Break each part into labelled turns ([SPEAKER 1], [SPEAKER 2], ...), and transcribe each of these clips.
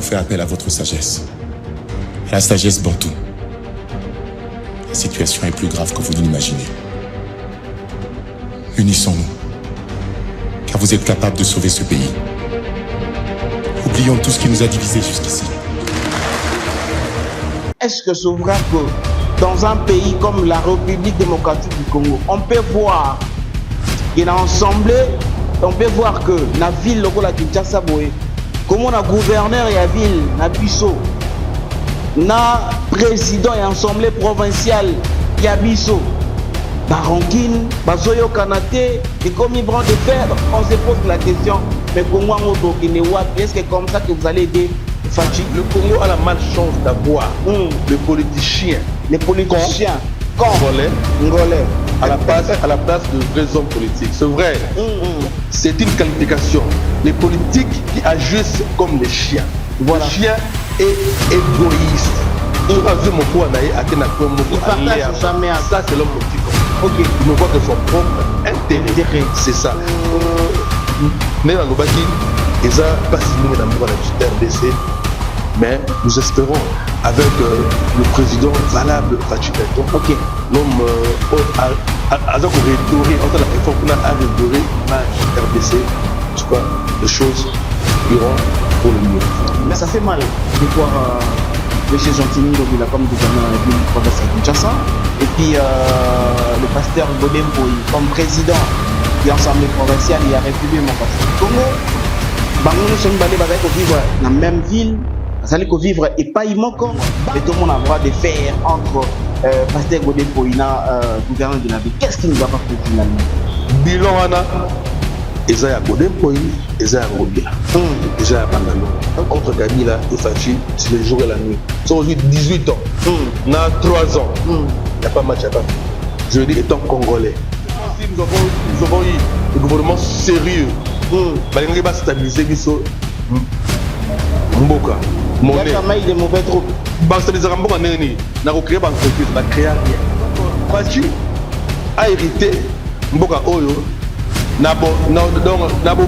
[SPEAKER 1] faire appel à votre sagesse. À la sagesse bantou. La situation est plus grave que vous ne l'imaginez. Unissons-nous. Car vous êtes capables de sauver ce pays. Oublions tout ce qui nous a divisés jusqu'ici.
[SPEAKER 2] Est-ce que c'est vrai que dans un pays comme la République démocratique du Congo, on peut voir qu'il a ensemble, on peut voir que la ville de Kinshasa, comment la gouverneur et la ville, la Bisso, na président et assemblée provinciale, Yabiso, Barankin, Bazoyo Kanate, et comme il prend de fer, on se pose la question, mais comment est-ce que c'est comme ça que vous allez aider Fachi?
[SPEAKER 3] Le Congo a la malchance d'avoir les politiciens congolais à la place de vrais hommes politiques. C'est vrai, c'est une qualification. Les politiques qui agissent comme les chiens.
[SPEAKER 2] Voilà.
[SPEAKER 3] Le chien est égoïste. Ça, c'est l'homme politique.
[SPEAKER 2] Ok.
[SPEAKER 3] Il ne voit que son propre intérêt. C'est ça. Mais nous espérons, avec le président valable Fachi Beton, l'homme a redoré l'image RDC. En tout cas, les choses iront pour le mieux.
[SPEAKER 2] Mais ça fait mal de voir M. Gentini comme gouverneur de la province de Kinshasa et puis le pasteur Godem comme président de l'Assemblée provinciale et la République démocratique du Congo. Nous sommes vivre dans la même ville, nous allons vivre et pas y manquer. Et tout le monde a le droit de faire entre pasteur Godem et gouverneur de la ville. Qu'est-ce qui ne va pas faire finalement?
[SPEAKER 3] Bilan Anna, Ezaya Godem Poï, Ezaya Robia, Ezaya Bandalo. Entre Gamila et Fachi, c'est le jour et la nuit. Ils ont 18 ans, on a 3 ans. Il n'y a pas match à pas. Je veux dire, étant congolais. Nous avons eu le gouvernement sérieux. Balingi va stabiliser biso Mboka.
[SPEAKER 2] Il y a jamais de mauvais troupes.
[SPEAKER 3] Ba stabiliser Mboka neni na ko créer ba entreprise ba créer rien. Fachi a hérité Mboka Oyo na bo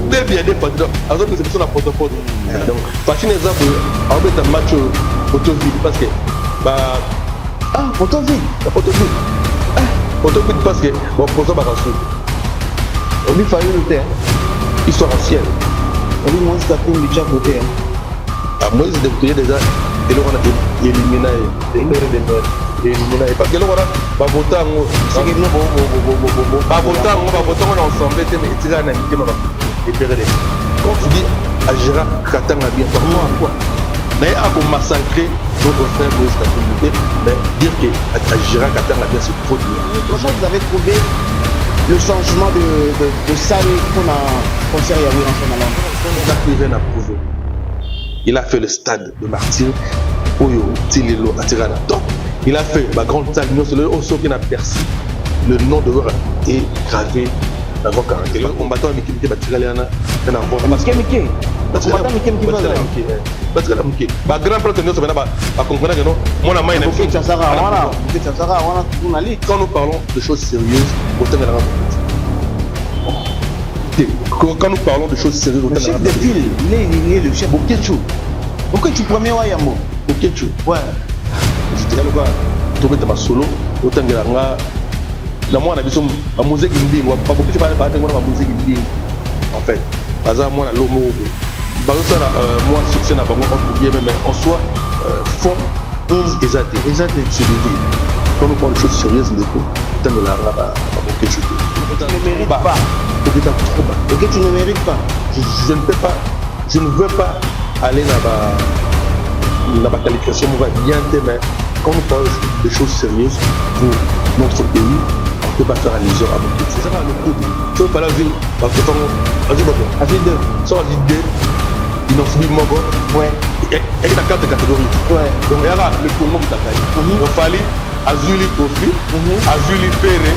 [SPEAKER 3] bébé des patrons. Alors que c'est sur la porte-à-porte. Donc Fachi n'est pas en fait un match autoville parce que
[SPEAKER 2] autoville
[SPEAKER 3] parce que bon pour ça ba rassure.
[SPEAKER 2] On lui fallu le terre.
[SPEAKER 3] Histoire ancienne.
[SPEAKER 2] On dit Moïse Katumbi déjà voté.
[SPEAKER 3] Moïse Katumbi déjà éliminé parce que là on va voter ensemble quand tu dis Agera Katanga bien pourquoi mais à massacrer notre frère Moïse Katumbi mais dire que Agera Katanga bien c'est trop dur.
[SPEAKER 2] Franchement vous avez trouvé le changement de salle qu'on a concert Yahweh en ce moment.
[SPEAKER 3] Il a plus rien à prouver. Il a fait le stade de Martyr, Oyo, Tilelo, Atirana. Donc, il a fait ma grande salle, c'est le Osso qui n'a percé. Le nom de l'heure est gravé dans vos caractères. Le combattant Miki Batiraliana, il y a un bon
[SPEAKER 2] Miki. Combattant Miki
[SPEAKER 3] Batiraliana. Ma grand plan de nous, c'est à comprendre que non, mon amant est quand nous parlons de choses sérieuses, autant de la quand nous parlons de choses sérieuses,
[SPEAKER 2] le chef de ville, il est le chef. Bokechu premier Wayamo.
[SPEAKER 3] Bokechu.
[SPEAKER 2] Ouais.
[SPEAKER 3] Je dirais le gars, tu mets ta solo, autant de la na moi on a vu la musique indie, moi pas Bokechu pas la musique indie. En fait, par exemple moi la lomo, par exemple moi succès n'a pas moi bien mais en soi fond exact, c'est le dire. Quand nous parlons de choses sérieuses, autant de la Bokechu.
[SPEAKER 2] Tu ne mérites pas.
[SPEAKER 3] Ok, tu ne mérites pas. Je ne peux pas. Je ne veux pas aller dans la qualification. On va bien mais quand on parle de choses sérieuses pour notre pays, on ne peut pas faire allusion à beaucoup. C'est ça le coup. Tu veux pas la ville parce que à ville 2. Sur la ville 2, ils n'ont subi mon goût.
[SPEAKER 2] Ouais.
[SPEAKER 3] Et il y a 4 catégories.
[SPEAKER 2] Ouais.
[SPEAKER 3] Donc il y a le Congo qui t'a gagné. Il fallait Azuli Kofi, Azuli Pere,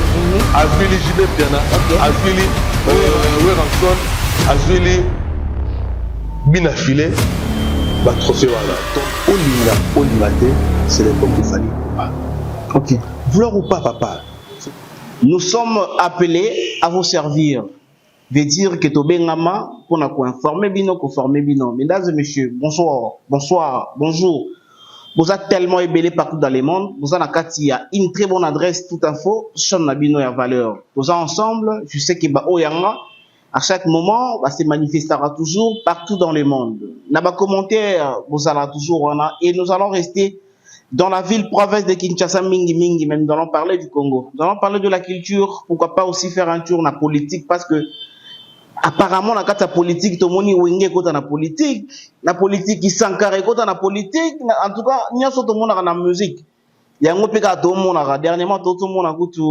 [SPEAKER 3] Azuli Jibé Piana, Azuli Weranson, Azuli Binafile, bah trophée voilà. Donc Olimate, c'est les pommes de famille.
[SPEAKER 2] Ok.
[SPEAKER 3] Vouloir ou pas, papa.
[SPEAKER 2] Nous sommes appelés à vous servir. veut dire que Tobengama, pour nous informer bino, conformer bino. Mesdames et messieurs, bonsoir, bonsoir, bonjour. Vous êtes tellement ébélés partout dans le monde. Vous êtes à une très bonne adresse, toute info, son nabino et valeur. Vous êtes ensemble, je sais que Oyanga, à chaque moment, se manifestera toujours partout dans le monde. Naba commentaire, vous allez toujours et nous allons rester dans la ville province de Kinshasa mingi, mais nous allons parler du Congo. Nous allons parler de la culture, pourquoi pas aussi faire un tour dans la politique, parce que apparemment la carte politique tout le monde wenge kota na politique qui s'encare kota na politique en tout cas nyoso tout le monde na musique yango peka tout le monde dernièrement tout le monde a kutu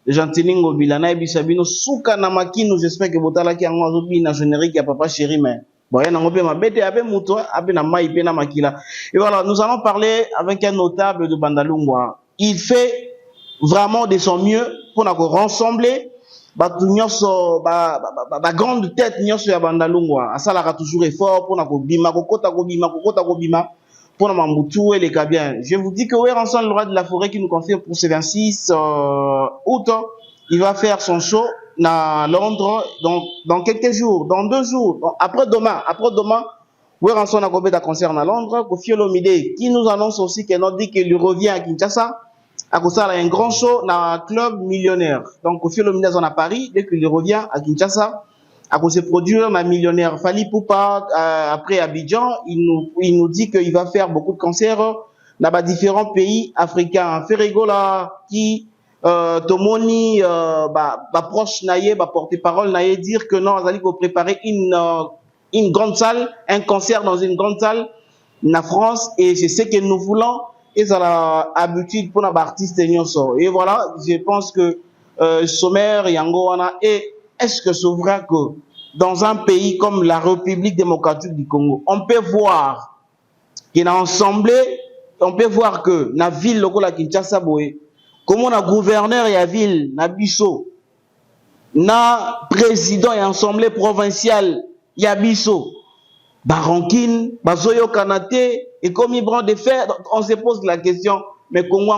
[SPEAKER 2] Gentilingo bilana ebisabino suka na makino j'espère que botala ki yango azobi na générique ya papa chéri mais bon ya nango pe mabete abe muto abe na mai pe na makila et voilà nous allons parler avec un notable de Bandalungwa. Il fait vraiment de son mieux pour nous rassembler grande tête nyonso ya Bandalungwa asalaka toujours effort pour na kobima kokota kobima pour na mambutu et les bien. Je vous dis que Weranson le roi de la forêt qui nous confirme pour ce 26 août, il va faire son show à Londres dans quelques jours, dans 2 jours, après-demain, Weranson a combien de concerts à Londres, Koffi Olomide qui nous annonce aussi qu'il dit qu'il revient à Kinshasa. À cause ça, il y a un grand show dans un club millionnaire. Donc, Koffi Olomide est à Paris, dès qu'il revient à Kinshasa, à cause de produire un millionnaire. Fali Poupa, après Abidjan, il nous dit qu'il va faire beaucoup de concerts dans différents pays africains. Ferregola, qui, Tomoni, proche naïe, porte-parole naïe, dire que non, il faut préparer une grande salle, un concert dans une grande salle, en France, et c'est ce que nous voulons. Et ça a l'habitude pour les artistes. Et voilà, je pense que Sommer, Yangoana, et est-ce que c'est vrai que dans un pays comme la République démocratique du Congo, on peut voir qu'il a ensemble, on peut voir que la ville lokola Kinshasa boye, comment la gouverneur et la ville, na biso, na président et assemblée provinciale, ya biso, Barankin, Bazoyo Kanate, et comme il prend des faits, on se pose la question, mais comment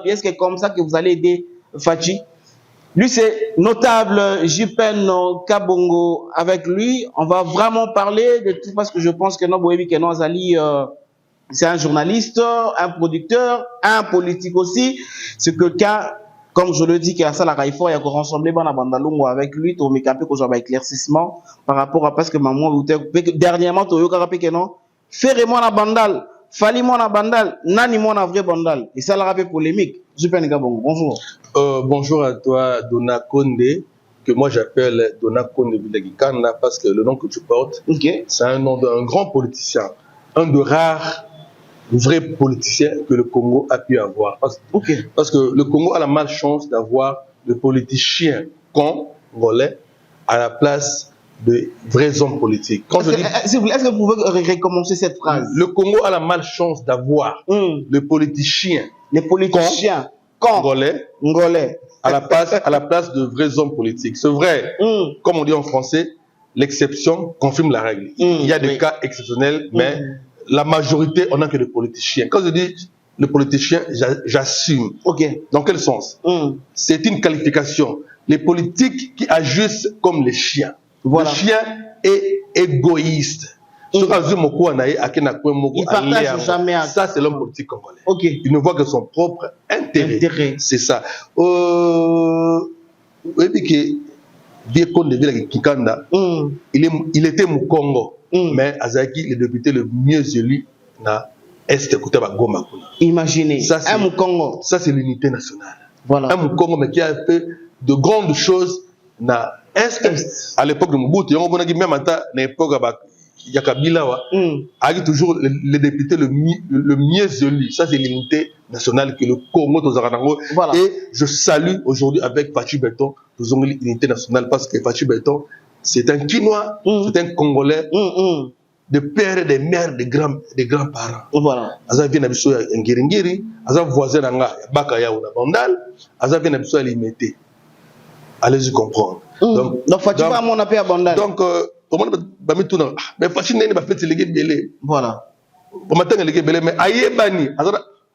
[SPEAKER 2] est-ce que c'est comme ça que vous allez aider Fachi? Lui, c'est notable, Jipen Kabongo. Avec lui, on va vraiment parler de tout, parce que je pense que c'est un journaliste, un producteur, un politique aussi. C'est quelqu'un, comme je le dis, qui a ça la raifort, il y a qu'on rassemble à Bandalungwa avec lui, tu m'as qu'on soit éclaircissement par rapport à parce que maman, dernièrement, tu as dit que non, fais-moi la bandal, fallait-moi la bandal, nani-moi la vraie bandal. Et ça, la rappel polémique. Jipen Kabongo, bonjour.
[SPEAKER 3] Bonjour à toi, Dona Konde, que moi j'appelle Dona Konde Vilagikana, parce que le nom que tu portes, c'est un nom d'un grand politicien, un de rares vrais politiciens que le Congo a pu avoir. Parce que le Congo a la malchance d'avoir le politicien congolais à la place de vrais hommes politiques.
[SPEAKER 2] Est-ce que vous pouvez recommencer cette phrase?
[SPEAKER 3] Le Congo a la malchance d'avoir le politicien congolais à la place de vrais hommes politiques. C'est vrai, comme on dit en français, l'exception confirme la règle. Il y a des cas exceptionnels, mais la majorité, on n'a que des politiciens. Quand je dis le politicien, j'assume. Dans quel sens? C'est une qualification. Les politiques qui agissent comme les chiens. Le chien est égoïste. Il ne partage jamais. Ça, c'est l'homme politique congolais. Il ne voit que son propre intérêt. C'est ça. Il était au Congo, mais Azaki, le député le mieux élu, na Est Goma.
[SPEAKER 2] Imaginez, ça
[SPEAKER 3] c'est l'unité nationale. Voilà. Un Congo, mais qui a fait de grandes choses na Est. À l'époque de Mobutu, même à l'époque il y a Kabila, a toujours le député le mieux élu. Ça, c'est l'unité nationale que le Congo Tozarango. Et je salue aujourd'hui avec Fachi Beton, l'unité nationale, parce que Fachi Beton, c'est un Quinois, c'est un Congolais, de père et de mère, des grands-parents.
[SPEAKER 2] Voilà.
[SPEAKER 3] Aza vient d'Abisso à Ngiringiri, Aza voisin d'Anga, Bakaya ou Bandal, Aza vient d'Abisso à Limité. Allez-y comprendre.
[SPEAKER 2] Donc, Fachi va mon appel à Bandal.
[SPEAKER 3] Donc, mais Fachi n'est pas fait les belé.
[SPEAKER 2] Voilà.
[SPEAKER 3] Pour matin les belé, mais Ayebani,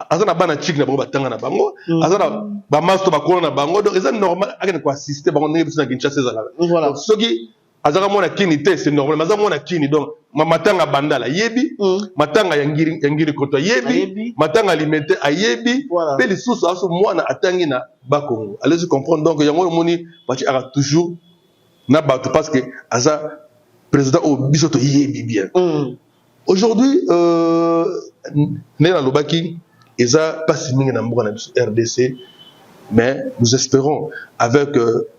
[SPEAKER 3] azana bana chic na bango batanga na bango azana ba master ba kona na bango donc c'est normal akene ko assister bango ndenge biso na Kinshasa ezala
[SPEAKER 2] voilà
[SPEAKER 3] soki azaka mona kini te c'est normal maza mona kini donc matanga bandala yebi matanga yangiri koto yebi matanga alimete ayebi pe lisusu aso mwana atangi na bakongo allez comprendre donc yango moni bati ara toujours na bato parce que aza président au biso to yebi bien aujourd'hui Néla Lobaki eza pas si mingi na mboka na biso RDC mais nous espérons avec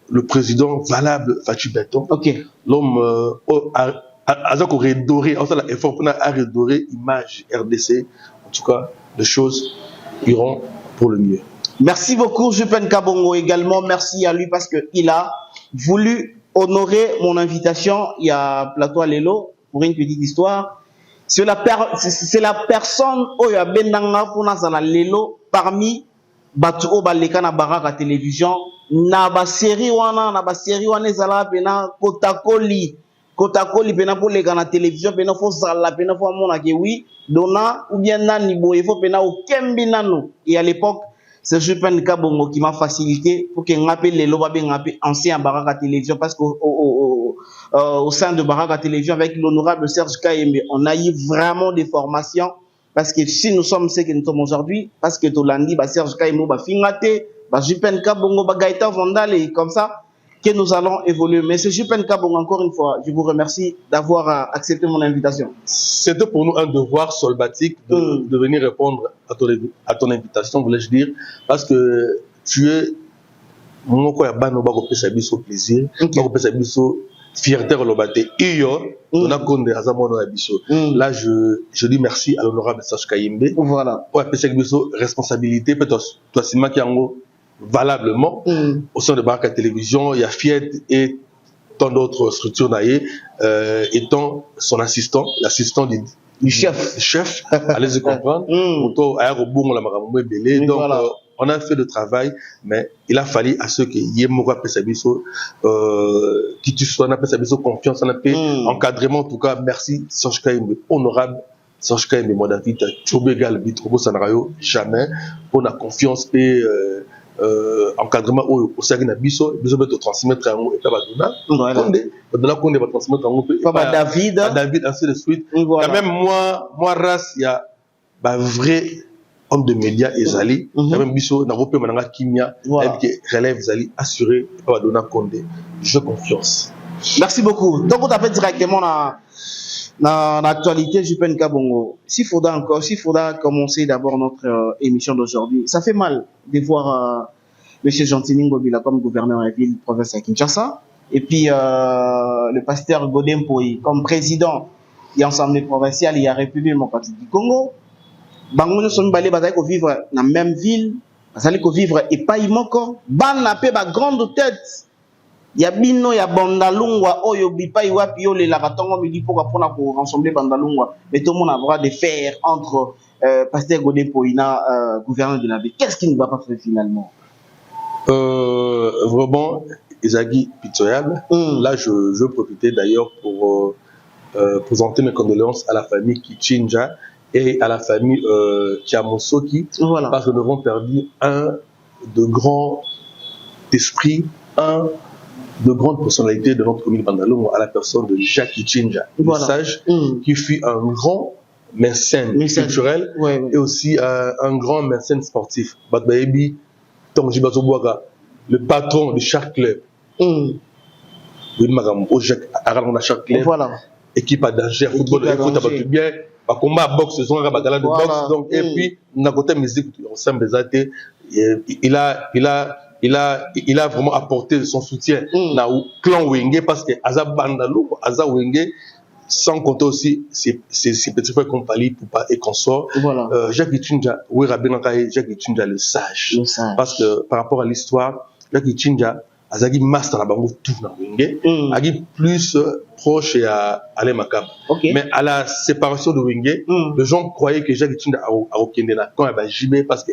[SPEAKER 3] le président valable Fatou Benton l'homme a redoré effort pour redorer l'image RDC. En tout cas, les choses iront pour le mieux.
[SPEAKER 2] Merci beaucoup Jupen Kabongo également, merci à lui parce qu'il a voulu honorer mon invitation. Il y a Plateau à Lelo pour une petite histoire. C'est la personne où il y a Benanga pour Nazala Lelo parmi Batu Obaleka na Baraka Télévision. Na ba série wana ezala pena kotakoli pena pour les gars na télévision pena fo sala pena fo mona ke oui dona ou bien nani boye fo pena o kembi nano et à l'époque c'est Jupen Kabongo qui m'a facilité pour que ngape lelo ba ngape ancien Baraka Télévision parce que au sein de Baraka Télévision avec l'honorable Serge Kayembe on a eu vraiment des formations parce que si nous sommes ce que nous sommes aujourd'hui parce que Tolandi ba Serge Kayembe ba fingate Jupen Kabongo, Gaïta Vandal et comme ça que nous allons évoluer. Mais c'est Jupen Kabongo, encore une fois, je vous remercie d'avoir accepté mon invitation.
[SPEAKER 3] C'était pour nous un devoir solbatique de venir répondre à ton invitation, voulais-je dire, parce que tu es mon plaisir, fierté relobate. On a connu Azamono Abisso. Là, je dis merci à l'honorable Serge Kayembe.
[SPEAKER 2] Voilà.
[SPEAKER 3] Ouais, responsabilité, peut-être, toi, c'est qui en valablement au sein de Baraka Télévision, il y a Fiat et tant d'autres structures étant son assistant, l'assistant du chef, allez-y comprendre. Donc, on a fait le travail, mais il a fallu à ceux qui Yemora Pesabiso, qui tu sois, Pesabiso confiance, on a fait encadrement, en tout cas, merci, Serge Kayembe, honorable. Serge Kayembe, moi, David, Tchobégal, Bitrobo Sanrayo, jamais, on a confiance et encadrement au Sagina Bisso, besoin de transmettre à nous et pas Baduna, Konde va transmettre à nous
[SPEAKER 2] pas David,
[SPEAKER 3] ainsi de suite. Quand même, moi, race, il y a un vrai homme de médias et Zali, quand même Bisso, n'a pas Mananga Kimia, qui relève Zali, assuré, pas Baduna Konde. Je confiance.
[SPEAKER 2] Merci beaucoup. Donc, on t'appelle directement dans l'actualité Jupen Kabongo. S'il faudra commencer d'abord notre émission d'aujourd'hui, ça fait mal de voir M. Gentini Ngobila comme gouverneur de la ville, province de Kinshasa, et puis le pasteur Godem Poyi comme président de l'Assemblée provinciale et la République démocratique du Congo. Bango sont balés pour vivre dans la même ville, pour vivre et pas imoko. Ban n'a pas grande tête. Ya bino ya bandalungwa oyo bipai wapi yo le lakatongo midi pour rassembler bandalungwa mais tout le monde a droit de faire entre pasteur Godem Poina gouverneur de la ville. Qu'est-ce qui ne va pas faire finalement?
[SPEAKER 3] Vraiment Isagi pitoyable. Là je veux profiter d'ailleurs pour présenter mes condoléances à la famille Kichinja et à la famille Kiamosoki parce que nous avons perdu un de grands esprits, un de grandes personnalités de notre commune Bandalungu à la personne de Jacques Kichinja, le sage, qui fut un grand mécène culturel et aussi un grand mécène sportif. Badbaebi, le patron de chaque club. Chaque club. Équipe à danger, football, foot bien, combat boxe, de boxe, donc et puis on a côté musique ensemble il a vraiment apporté son soutien na clan Wenge parce que Azab Bandalou, Azab Wenge, sans compter aussi ses petits frères comme Pali, Poupa et consorts. Jacques Itchinja, Jacques Itchinja le sage. Parce que par rapport à l'histoire, Jacques Itchinja, Azagi master na bango tout na Wenge, Agi plus proche à Alain Makaba. Mais à la séparation de Wenge, les gens croyaient que Jacques Itchinja a okende na quand il va gibé parce que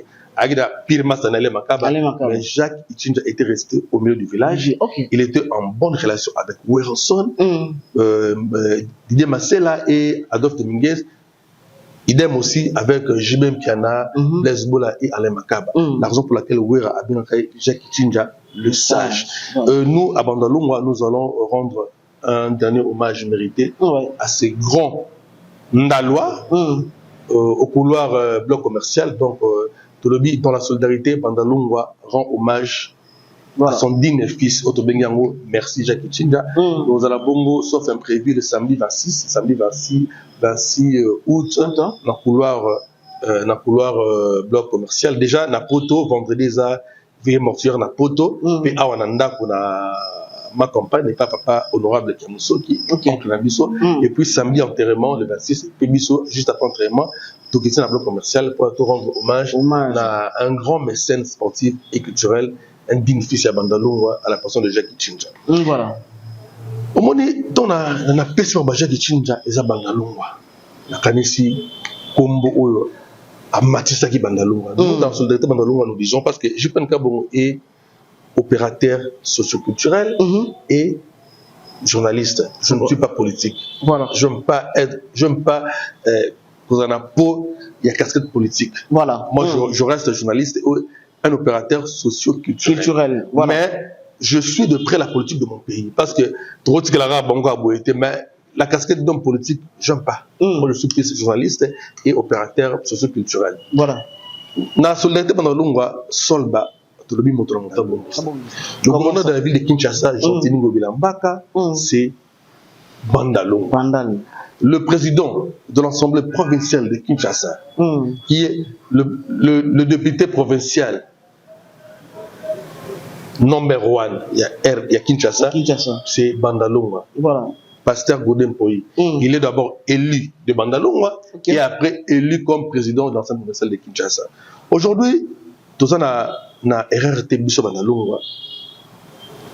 [SPEAKER 3] pire master n'allait Makaba, mais Jacques Itchinja était resté au milieu du village. Il était en bonne relation avec Werson, Didier Massela et Adolphe Dominguez. Idem aussi avec Jibem Piana, Blaise Bola et Alain Makaba. La raison pour laquelle Ouera a bien créé Jacques Chinja, le sage. Nous, à Bandalungwa, nous allons rendre un dernier hommage mérité à ces grands Ndalois au couloir bloc commercial. Donc, Tolobi, dans la solidarité, Bandalungwa rend hommage à son digne fils, Otobengiango. Merci Jacques Chinja. Nous allons bongo, sauf imprévu, le samedi 26 août, dans le couloir bloc commercial. Déjà, na poto, vendredi, ça, veille mortuaire na poto, puis à Wananda, pour ma campagne, n'est pas papa honorable Kiamuso, qui oncle Nabiso. Et puis samedi, enterrement, le 26, Pébiso, juste après enterrement, tout qui est dans le bloc commercial, pour tout rendre hommage à un grand mécène sportif et culturel, un digne fils à Bandalungwa, à la personne de Jacques Chinja.
[SPEAKER 2] Voilà.
[SPEAKER 3] Au moment où on a pêché au Jacques Chinja et à Bandalungwa, la Kanisi, Kombo Oyo, à Matissa qui Bandalungwa. Nous, dans la solidarité Bandalungwa, nous disons, parce que Jupen Kabongo est opérateur socioculturel et journaliste. Je ne suis pas politique. Voilà. Je n'aime pas dans la peau, il y a casquette politique. Voilà. Moi, je reste journaliste et un opérateur socio-culturel. Voilà. Mais je suis de près la politique de mon pays. Parce que, mais la casquette d'homme politique, j'aime pas. Moi, je suis plus journaliste et opérateur socio-culturel. Voilà. Dans la solidarité pendant Lungwa, Solba, le gouverneur de la ville de Kinshasa, Jean-Tini Ngobilambaka, c'est Bandalungwa. Le président de l'Assemblée provinciale de Kinshasa, qui est le député provincial number 1, il y a Kinshasa, c'est Bandalungwa. Voilà. Pasteur Godin Poyi. Il est d'abord élu de Bandalungwa et après élu comme président de l'Assemblée provinciale de Kinshasa. Aujourd'hui, tout ça na RRT biso Bandalungwa,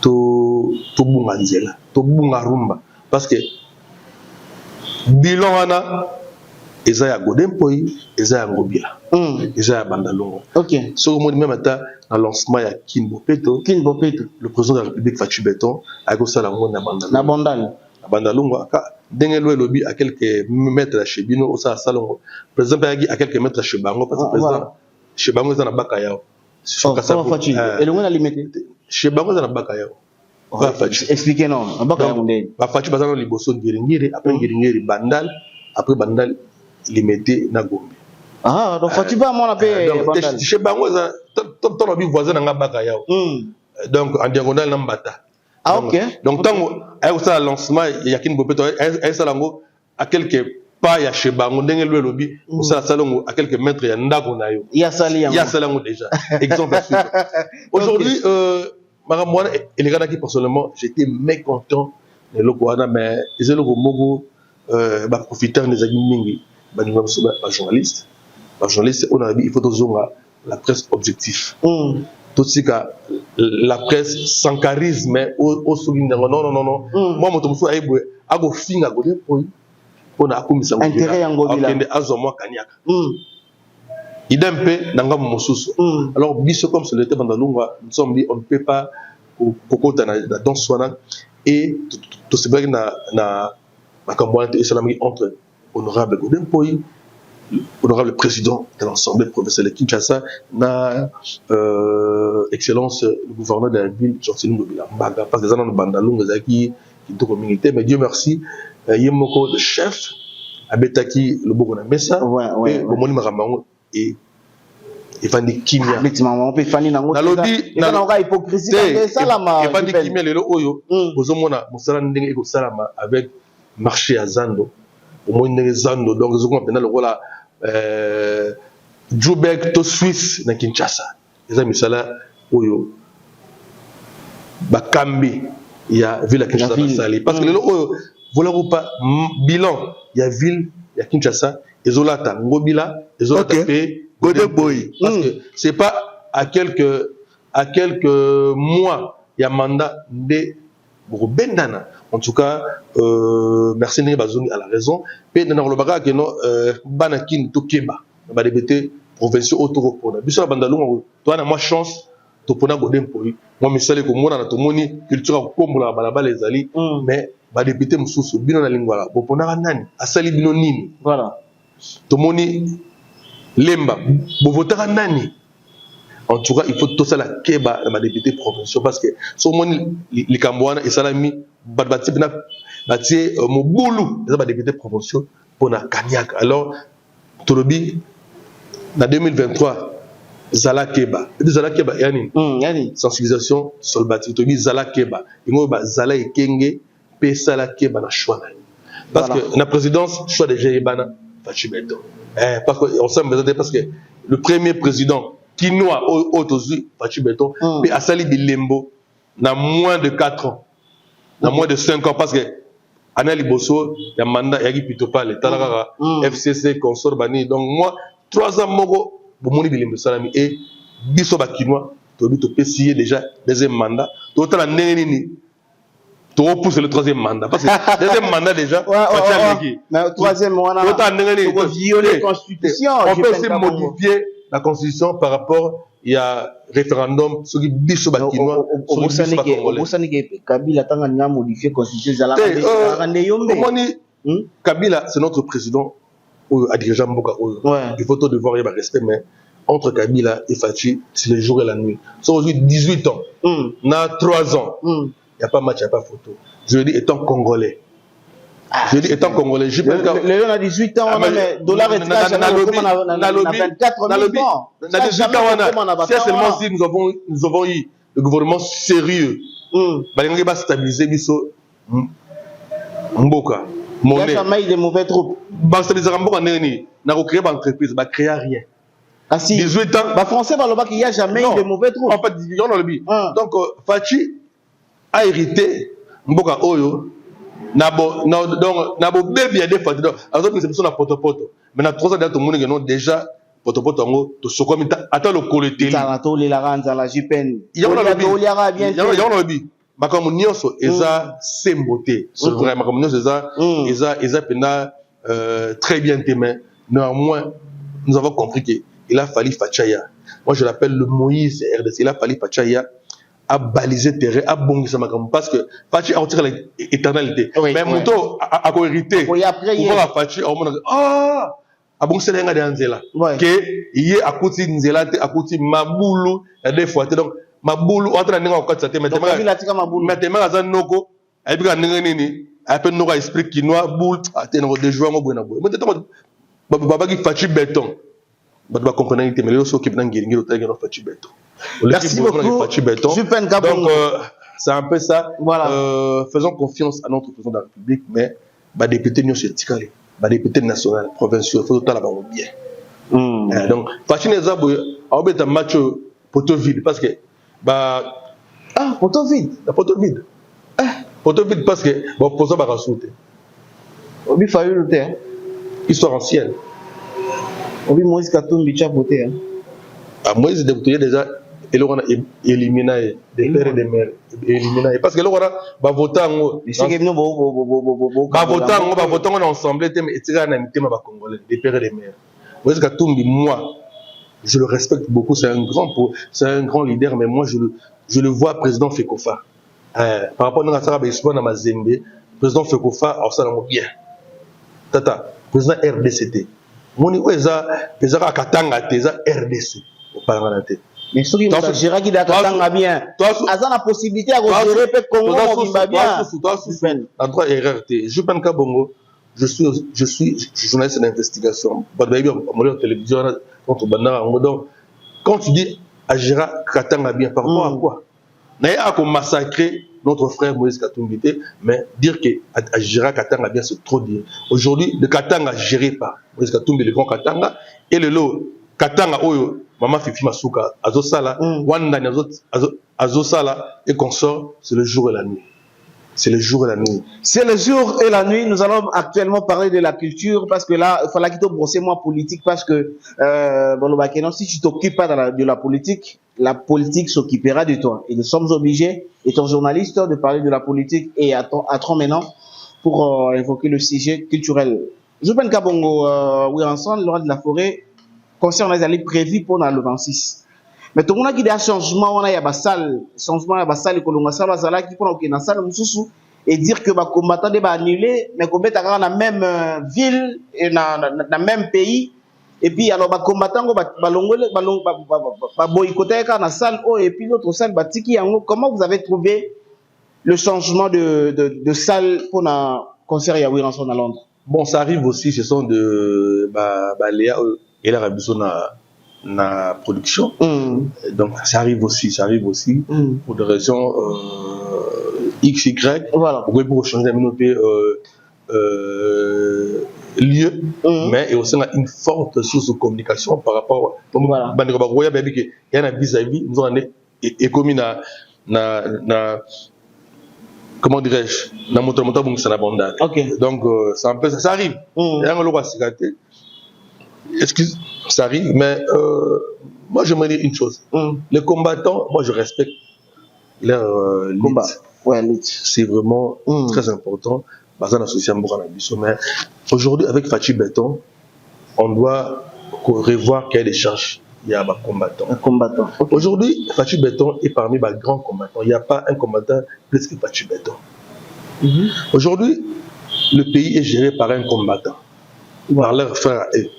[SPEAKER 3] to bunga nzela, to bunga rumba, parce que bilan wana eza ya Godin Poyi, eza ya Ngobila, eza ya Bandalungwa. So moi même ata na lancement ya Kinbopeto, le président de la République Fatou Béton a go sala ngona Bandalungwa dengelo elobi à quelques mètres de chez Bino au sa salongo. Par exemple à quelques mètres de chez Bango, parce que président chez Bango eza na baka yao. Et le monde a limité. Chez Bango eza na baka yao. Expliquez non, baka yao ndé. Ba Fatou bazana liboso Ngiringiri, après Ngiringiri Bandal, après Bandal limité na Gombe. Ah, donc Fatou ba mon appel Bandal. Chez Bango eza ton obi voisin na baka yao. Donc en diagonale na Mbata. Ah ok. Donc tant que ça lancement il y a qu'une bopette ça lango à quelques pas ya chez Bango ndenge le lobby ça salongo à quelques mètres ya ndako na yo. Il y a salango déjà. Exemple. Aujourd'hui maramwana et les gars qui personnellement j'étais mécontent de l'Okuana mais ils ont le mogo ba profiteur des amis mingi ba journaliste on a dit il faut toujours la presse objectif. Tout ce que la presse sans charisme au souligne non moi mon tomuso aibwe ago finga go depoy on a commis intérêt ngobila akende azomo kanyaka idempe nanga mosusu alors biso comme sur l'été Bandalungwa nous sommes dit on ne peut pas kokota na dans swana et tout c'est vrai na makamboante islamique entre honorable Godempoy, honorable président de l'Assemblée provinciale de Kinshasa, excellence le gouverneur de la ville, Jean-Tini Ngobilambaka, parce que ça, dans le Bandalungwa, qui est une communauté, mais Dieu merci, Yemoko, le chef, Abetaki, le Bogona Messa, et le Moni Maramango, et Fandi Kimia. Effectivement, on peut Fandi Nango. Il y a une hypocrisie. Fandi Kimia, le Oyo, Bozomona, Moussala Ndenge, Ego Salama, avec marché à Zando. Au moins des Zando, donc je comprends le rôle Joburg to Suisse na Kinshasa. Les amis ça oyo Bakambi il y a ville à Kinshasa parce que le oyo voilà ou pas bilan il y a ville il y a Kinshasa ezolata ngobila ezolata pe Godeboy parce que c'est pas à quelques mois il y a mandat de Bendana. En tout cas, merci Nene Bazouni à la raison. Et dans le bagage que non, Banakin Tokeba, bah des BT provinciaux autour pour. Bisous Bandalungwa, toi on a moins chance, to pona Godin Poyi. Moi misali ko mona na to moni culture comme la balaba les ali, mais bah des BT mususu bino na lingwala. Bo pona nani, asali bino nini. Voilà. tomoni lemba bovotaka nani. En tout cas, il faut tout ça la keba dans ma députée provinciaux parce que sur mon les Cambouana et Salami bati mon boulot les députés provinciaux pour na Kanyak. Alors Tolobi en 2023 Zala Keba yani sensibilisation sur le bâti Tolobi Zala Keba ingo ba Zala Ekenge pe Zala Keba na choix parce que la présidence choix déjà Ebana Fachi Beto parce que on s'est besoin parce que le premier président qui noie autozi Fachi Beto puis Asali Bilembo na moins de 4 ans na moins de 5 ans parce que Anna Liboso ya mandat ya plutôt pas l'état FCC consort bani donc moi 3 ans mogo bomoni Bilembo salami et biso ba kinois to bi to pesier déjà deuxième mandat to tala ndenge nini to repousse le troisième mandat parce que deuxième mandat déjà
[SPEAKER 2] mais troisième mandat
[SPEAKER 3] to tala ndenge nini
[SPEAKER 2] violer constitution
[SPEAKER 3] on peut essayer modifier la constitution par rapport il y a référendum sur qui biso bakinois sur biso bakongolais
[SPEAKER 2] obosani ke Kabila tanga nya modifier constitution zala rande yombe
[SPEAKER 3] Kabila c'est notre président a dirigeant Mboka il faut tout devoir y avoir respect mais entre Kabila et Fachi c'est le jour et la nuit c'est aujourd'hui 18 ans na 3 ans il y a pas match il y a pas photo je dis étant congolais je dis étant congolais je pense
[SPEAKER 2] que le on a 18 ans mais dollar et cash na 24 millions
[SPEAKER 3] na 18 ans c'est seulement si nous avons eu le gouvernement sérieux balingi ba stabiliser biso Mboka
[SPEAKER 2] monnaie jamais de mauvais troupes
[SPEAKER 3] ba stabiliser Mboka neni na ko créer ba entreprise ba créer rien
[SPEAKER 2] ah si
[SPEAKER 3] 18 ans
[SPEAKER 2] ba français ba loba qu'il y a jamais de mauvais troupes
[SPEAKER 3] en fait on a le bi donc Fachi a hérité Mboka oyo donc nabo bébé a des fois donc alors que c'est sur la potopoto mais na 3 ans dans tout monde que non déjà potopoto ngo to sokomi ata le collecter
[SPEAKER 2] ça to les la ranza la jipen
[SPEAKER 3] il y a le bi makambo nyonso eza semboté c'est vrai makambo nyonso eza pena très bien témoin néanmoins nous avons compris que il a fallu Fachaya moi je l'appelle le Moïse RDC il a fallu Fachaya à baliser terrain à bongisa makambo parce que Fachi a retiré l'éternalité mais moto a hérité pour voir Fachi au monde a bongisa lenga de Anzela que il a kuti Nzela a kuti mabulu a des fois donc mabulu entre ninga okati sa te mais tema za noko a bika ninga nini a pe noko esprit kinois boule a te no de jouer mo buena boy mais baba ki Fachi béton ba comprendre mais les autres qui viennent ngiri ngiro no Fachi béton.
[SPEAKER 2] Merci beaucoup. Donc,
[SPEAKER 3] c'est un peu ça.
[SPEAKER 2] Voilà.
[SPEAKER 3] Faisons confiance à notre président de la République, mais les députés les députés nationaux, provinciaux, il faut tout le bien. Donc, Fachi Nezabo a oublié un match poteau vide parce que.
[SPEAKER 2] Poteau vide.
[SPEAKER 3] Poteau vide. Poteau vide parce que. Bon, pour ça, on va rajouter.
[SPEAKER 2] Il faut le terre.
[SPEAKER 3] Histoire ancienne.
[SPEAKER 2] On va Moïse Katumbi a voté.
[SPEAKER 3] Moïse député déjà et là on a éliminé des pères et des mères éliminé parce que là on va voter en va voter ensemble thème et tirer un thème ba congolais des pères et des mères Moïse Katumbi moi je le respecte beaucoup c'est un grand leader mais moi je le vois président Fekofa par rapport à Sarah Bespo na Mazembe président Fekofa alors ça va bien tata président RDCT moni oza pezaka katanga teza RDC
[SPEAKER 2] mais ce qui m'a géré qui d'accord bien a la possibilité à gérer peut Congo va bien
[SPEAKER 3] en droit RRT je pense qu'à Bongo je suis journaliste d'investigation mon télévision contre Bandara donc quand tu dis Agera Katanga bien par rapport à quoi n'a pas massacrer notre frère Moïse Katumbi mais dire que Agera Katanga bien c'est trop dire aujourd'hui le Katanga géré par Moïse Katumbi le grand Katanga et le lot Katanga oyo Maman Fifi Masuka azosala wanda azosala et consort c'est le jour et la nuit. C'est le jour et la nuit.
[SPEAKER 2] C'est le jour et la nuit. Nous allons actuellement parler de la culture parce que là, il fallait qu'il te brosse moi politique parce que si tu t'occupes pas de la politique s'occupera de toi. Et nous sommes obligés, étant journaliste, de parler de la politique et à trop maintenant pour évoquer le sujet culturel. Je pense qu'à Bongo, oui, ensemble, Laurent de la Forêt, concert les allées prévues pour le 26. Mais tout le monde a dit un changement, on a une salle, changement, il y a une salle, qui prend une salle, et dire que les combattants sont annulés, mais qu'on met dans la même ville et dans le même pays. Et puis, alors, les combattants vont boycotter dans la salle, et puis l'autre salle, comment vous avez trouvé le changement de salle pour un concert à Wiranson à Londres?
[SPEAKER 3] Bon, ça arrive aussi, ce sont de Léa et la Rabiso na production. Donc, ça arrive aussi. Pour des raisons X, Y.
[SPEAKER 2] Voilà.
[SPEAKER 3] Pour changer lieu, mais et aussi une forte source de communication par rapport à il y a vis-à-vis, nous on est comme comment dirais-je, na moto ça n'abondance. Donc ça un peu ça arrive. Excuse, ça arrive, mais moi j'aimerais dire une chose. Les combattants, moi je respecte leur combat. C'est vraiment très important. Mais aujourd'hui, avec Fachi Béton, on doit revoir quel échange il y a un combattant. Aujourd'hui, Fachi Béton est parmi les grands combattants. Il n'y a pas un combattant plus que Fachi Béton. Aujourd'hui, le pays est géré par un combattant, par leurs frères à eux.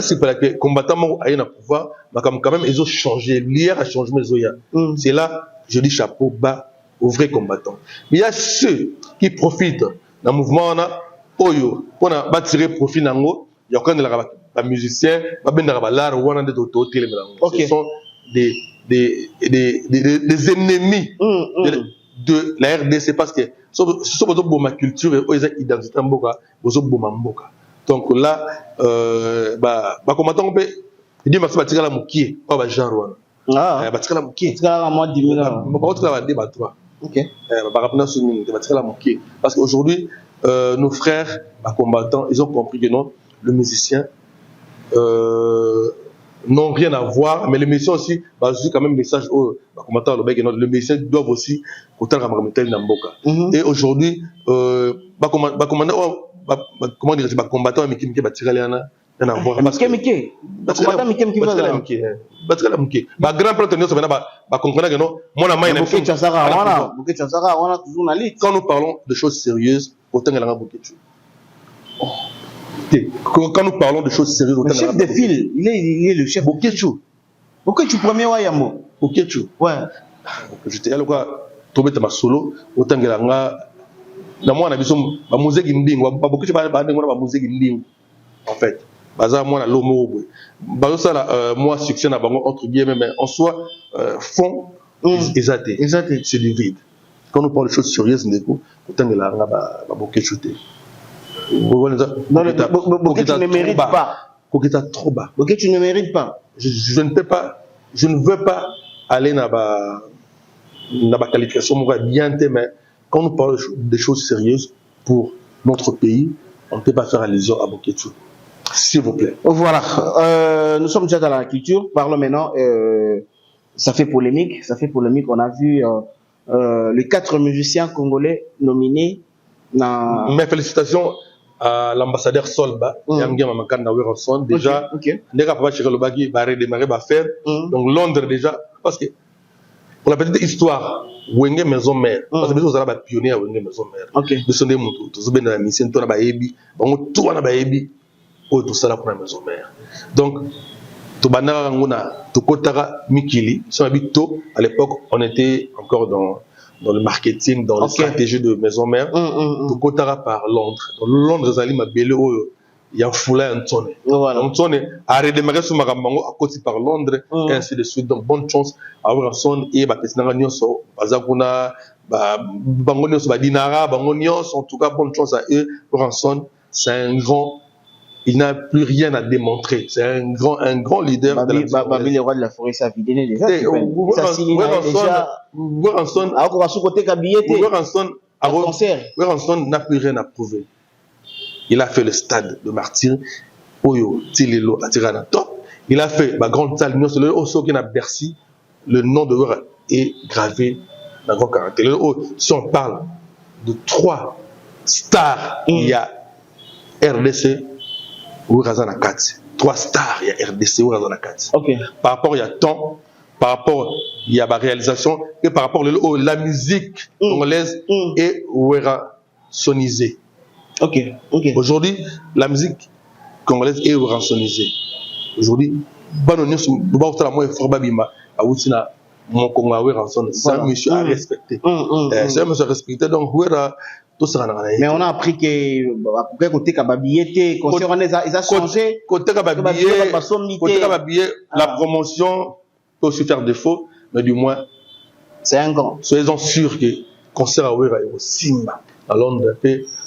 [SPEAKER 3] C'est que les combattants ont un pouvoir, mais quand même, ils ont changé. L'hier a changé, c'est là, je dis chapeau bas aux vrais combattants. Mais il y a ceux qui profitent d'un mouvement, pour tirer profit d'ango. Il y a des musiciens, ce sont des ennemis de la RDC parce que ce sont ma culture et ils ont identité mboka, donc là, combattant peut dire que c'est la mouki, pas genre. La mouki. Parce qu'aujourd'hui, nos frères combattants, ils ont compris que non, le musicien n'ont rien à voir, mais les musiciens aussi, quand même message aux combattants, le musicien doivent aussi et aujourd'hui, comment dire, combattant mais qui va tirer les grand quand nous parlons de choses sérieuses, autant que quand nous parlons de choses sérieuses,
[SPEAKER 2] le chef de file, il est le chef.
[SPEAKER 3] Bokechu
[SPEAKER 2] premier Wayamo.
[SPEAKER 3] Bokechu. Ouais. J'étais là quoi, tomber dans ma solo, autant que la moi on a vu la musique inding, pas beaucoup de musique inding en fait. Baza moi la lomo baza ça moi succès na bango entre guillemets mais en soi fond exaté c'est du vide. Quand nous parlons de choses sérieuses ndeko autant que la Bokechu te. Non,
[SPEAKER 2] Bokechu ne mérite pas. Bokechu ne mérite pas.
[SPEAKER 3] Je ne peux pas, je ne veux pas aller dans la qualification bien, mais quand nous parlons des choses sérieuses pour notre pays, on ne peut pas faire allusion à Bokechu. S'il vous plaît.
[SPEAKER 2] Voilà. Nous sommes déjà dans la culture. Parlons maintenant. Ça fait polémique. On a vu les 4 musiciens congolais nominés.
[SPEAKER 3] Mes félicitations à l'ambassadeur Solba, déjà, donc Londres déjà, parce que pour la petite histoire, Wenge Maison Mère, parce que nous avons pionnier à Wenge Maison Mère. Nous sommes des moutons, nous sommes des mission, nous avons tout la baébi, tout ça pour la Maison Mère. Donc, Tobana Nguna, Tokotara Mikili, à l'époque, on était encore dans le marketing, dans la stratégie de maison mère, tout Kotara par Londres. Dans Londres, Zali m'a belé il y a un foulard Antone. Antone a redémarré sur Marambango à côté par Londres et ainsi de suite. Donc bonne chance à Wiranson et Batesnanga Nyonso, Bazakuna, Bango Nyonso, Badinara, Bango Nyonso. En tout cas, bonne chance à eux. Wiranson, c'est un grand. Il n'a plus rien à démontrer. C'est un grand leader.
[SPEAKER 2] Babi, le roi de la forêt, ça a vidé déjà.
[SPEAKER 3] Wiranson n'a plus rien à prouver. Il a fait le stade de martyr. Oyo, Tilelo, Atirana Top. Il a fait ma grande salle. Aussi, qui a Bercy. Le nom de Wera est gravé dans le grand caractère. Si on parle de 3 stars, il y a RDC. Ourazana 4. 3 stars, il y a RDC, Ourazana 4. Par rapport, il y a temps, par rapport il y a ma réalisation et par rapport à la musique congolaise est sonisée.
[SPEAKER 2] Ok.
[SPEAKER 3] Aujourd'hui, la musique congolaise est rançonnisée. Aujourd'hui, mon Congo c'est un monsieur à respecter. C'est un monsieur à respecter. Donc,
[SPEAKER 2] mais on a appris que côté Kababiété, concert on a changé.
[SPEAKER 3] Côté Kababié, la promotion peut aussi faire défaut, mais du moins,
[SPEAKER 2] c'est un grand.
[SPEAKER 3] Soyez sûrs que concert à Ouera est au Simba, à Londres,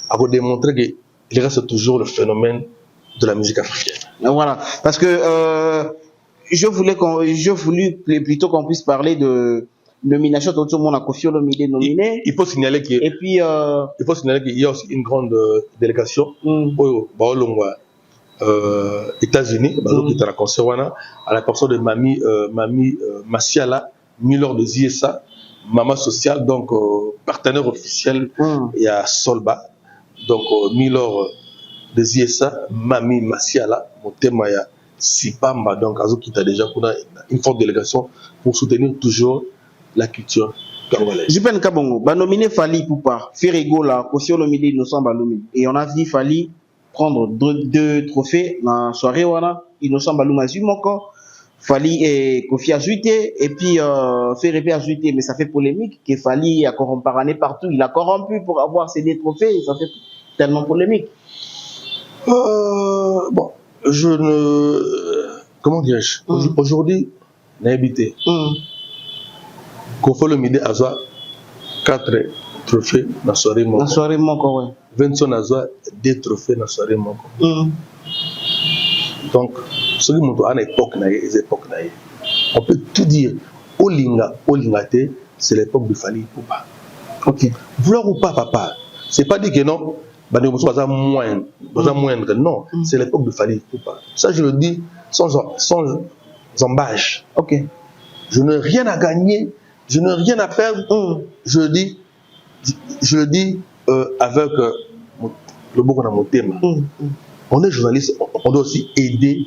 [SPEAKER 3] à vous démontrer qu'il reste toujours le phénomène de la musique africaine.
[SPEAKER 2] Voilà, parce que je voulais plutôt qu'on puisse parler de nomination. Tout le monde a Koffi Olomide nominé.
[SPEAKER 3] Il faut signaler qu'il y a aussi une grande délégation au États-Unis, qui est à la concert à la personne de Mami Masiala, Milord de Ziesa, Maman Sociale, donc partenaire officiel, il y a Solba, donc Milord de Ziesa, Mami Masiala, Motemaya Sipamba, donc Azo qui a déjà une forte délégation pour soutenir toujours la culture congolaise.
[SPEAKER 2] Jupen Kabongo, nominé Fali Poupa, Ferregola, Koffi Olomide, Innocent Baloumi. Et on a vu Fali prendre deux trophées dans la soirée. Innocent Baloumi a eu Fali et Koffi a joué, et puis Ferregola a joué, mais ça fait polémique que Fali a corrompu partout. Il a corrompu pour avoir ces deux trophées, ça fait tellement polémique.
[SPEAKER 3] Bon, je ne. Comment dirais-je? Aujourd'hui, n'habité. Koffi Olomide a 4 trophées dans la soirée.
[SPEAKER 2] Dans la soirée, oui.
[SPEAKER 3] Vincent a 2 trophées dans la soirée. Donc, ce qui montre à l'époque, on peut tout dire. Olinga, c'est l'époque de Fali Poupa.
[SPEAKER 2] Ok.
[SPEAKER 3] Vouloir ou pas, papa, c'est pas dire que non. Moindre. Non, c'est l'époque de Fali Poupa. Ça, je le dis sans embâche.
[SPEAKER 2] Ok.
[SPEAKER 3] Je n'ai rien à gagner, je n'ai rien à perdre. Je le dis avec le bon dans mon thème. On est journaliste, on doit aussi aider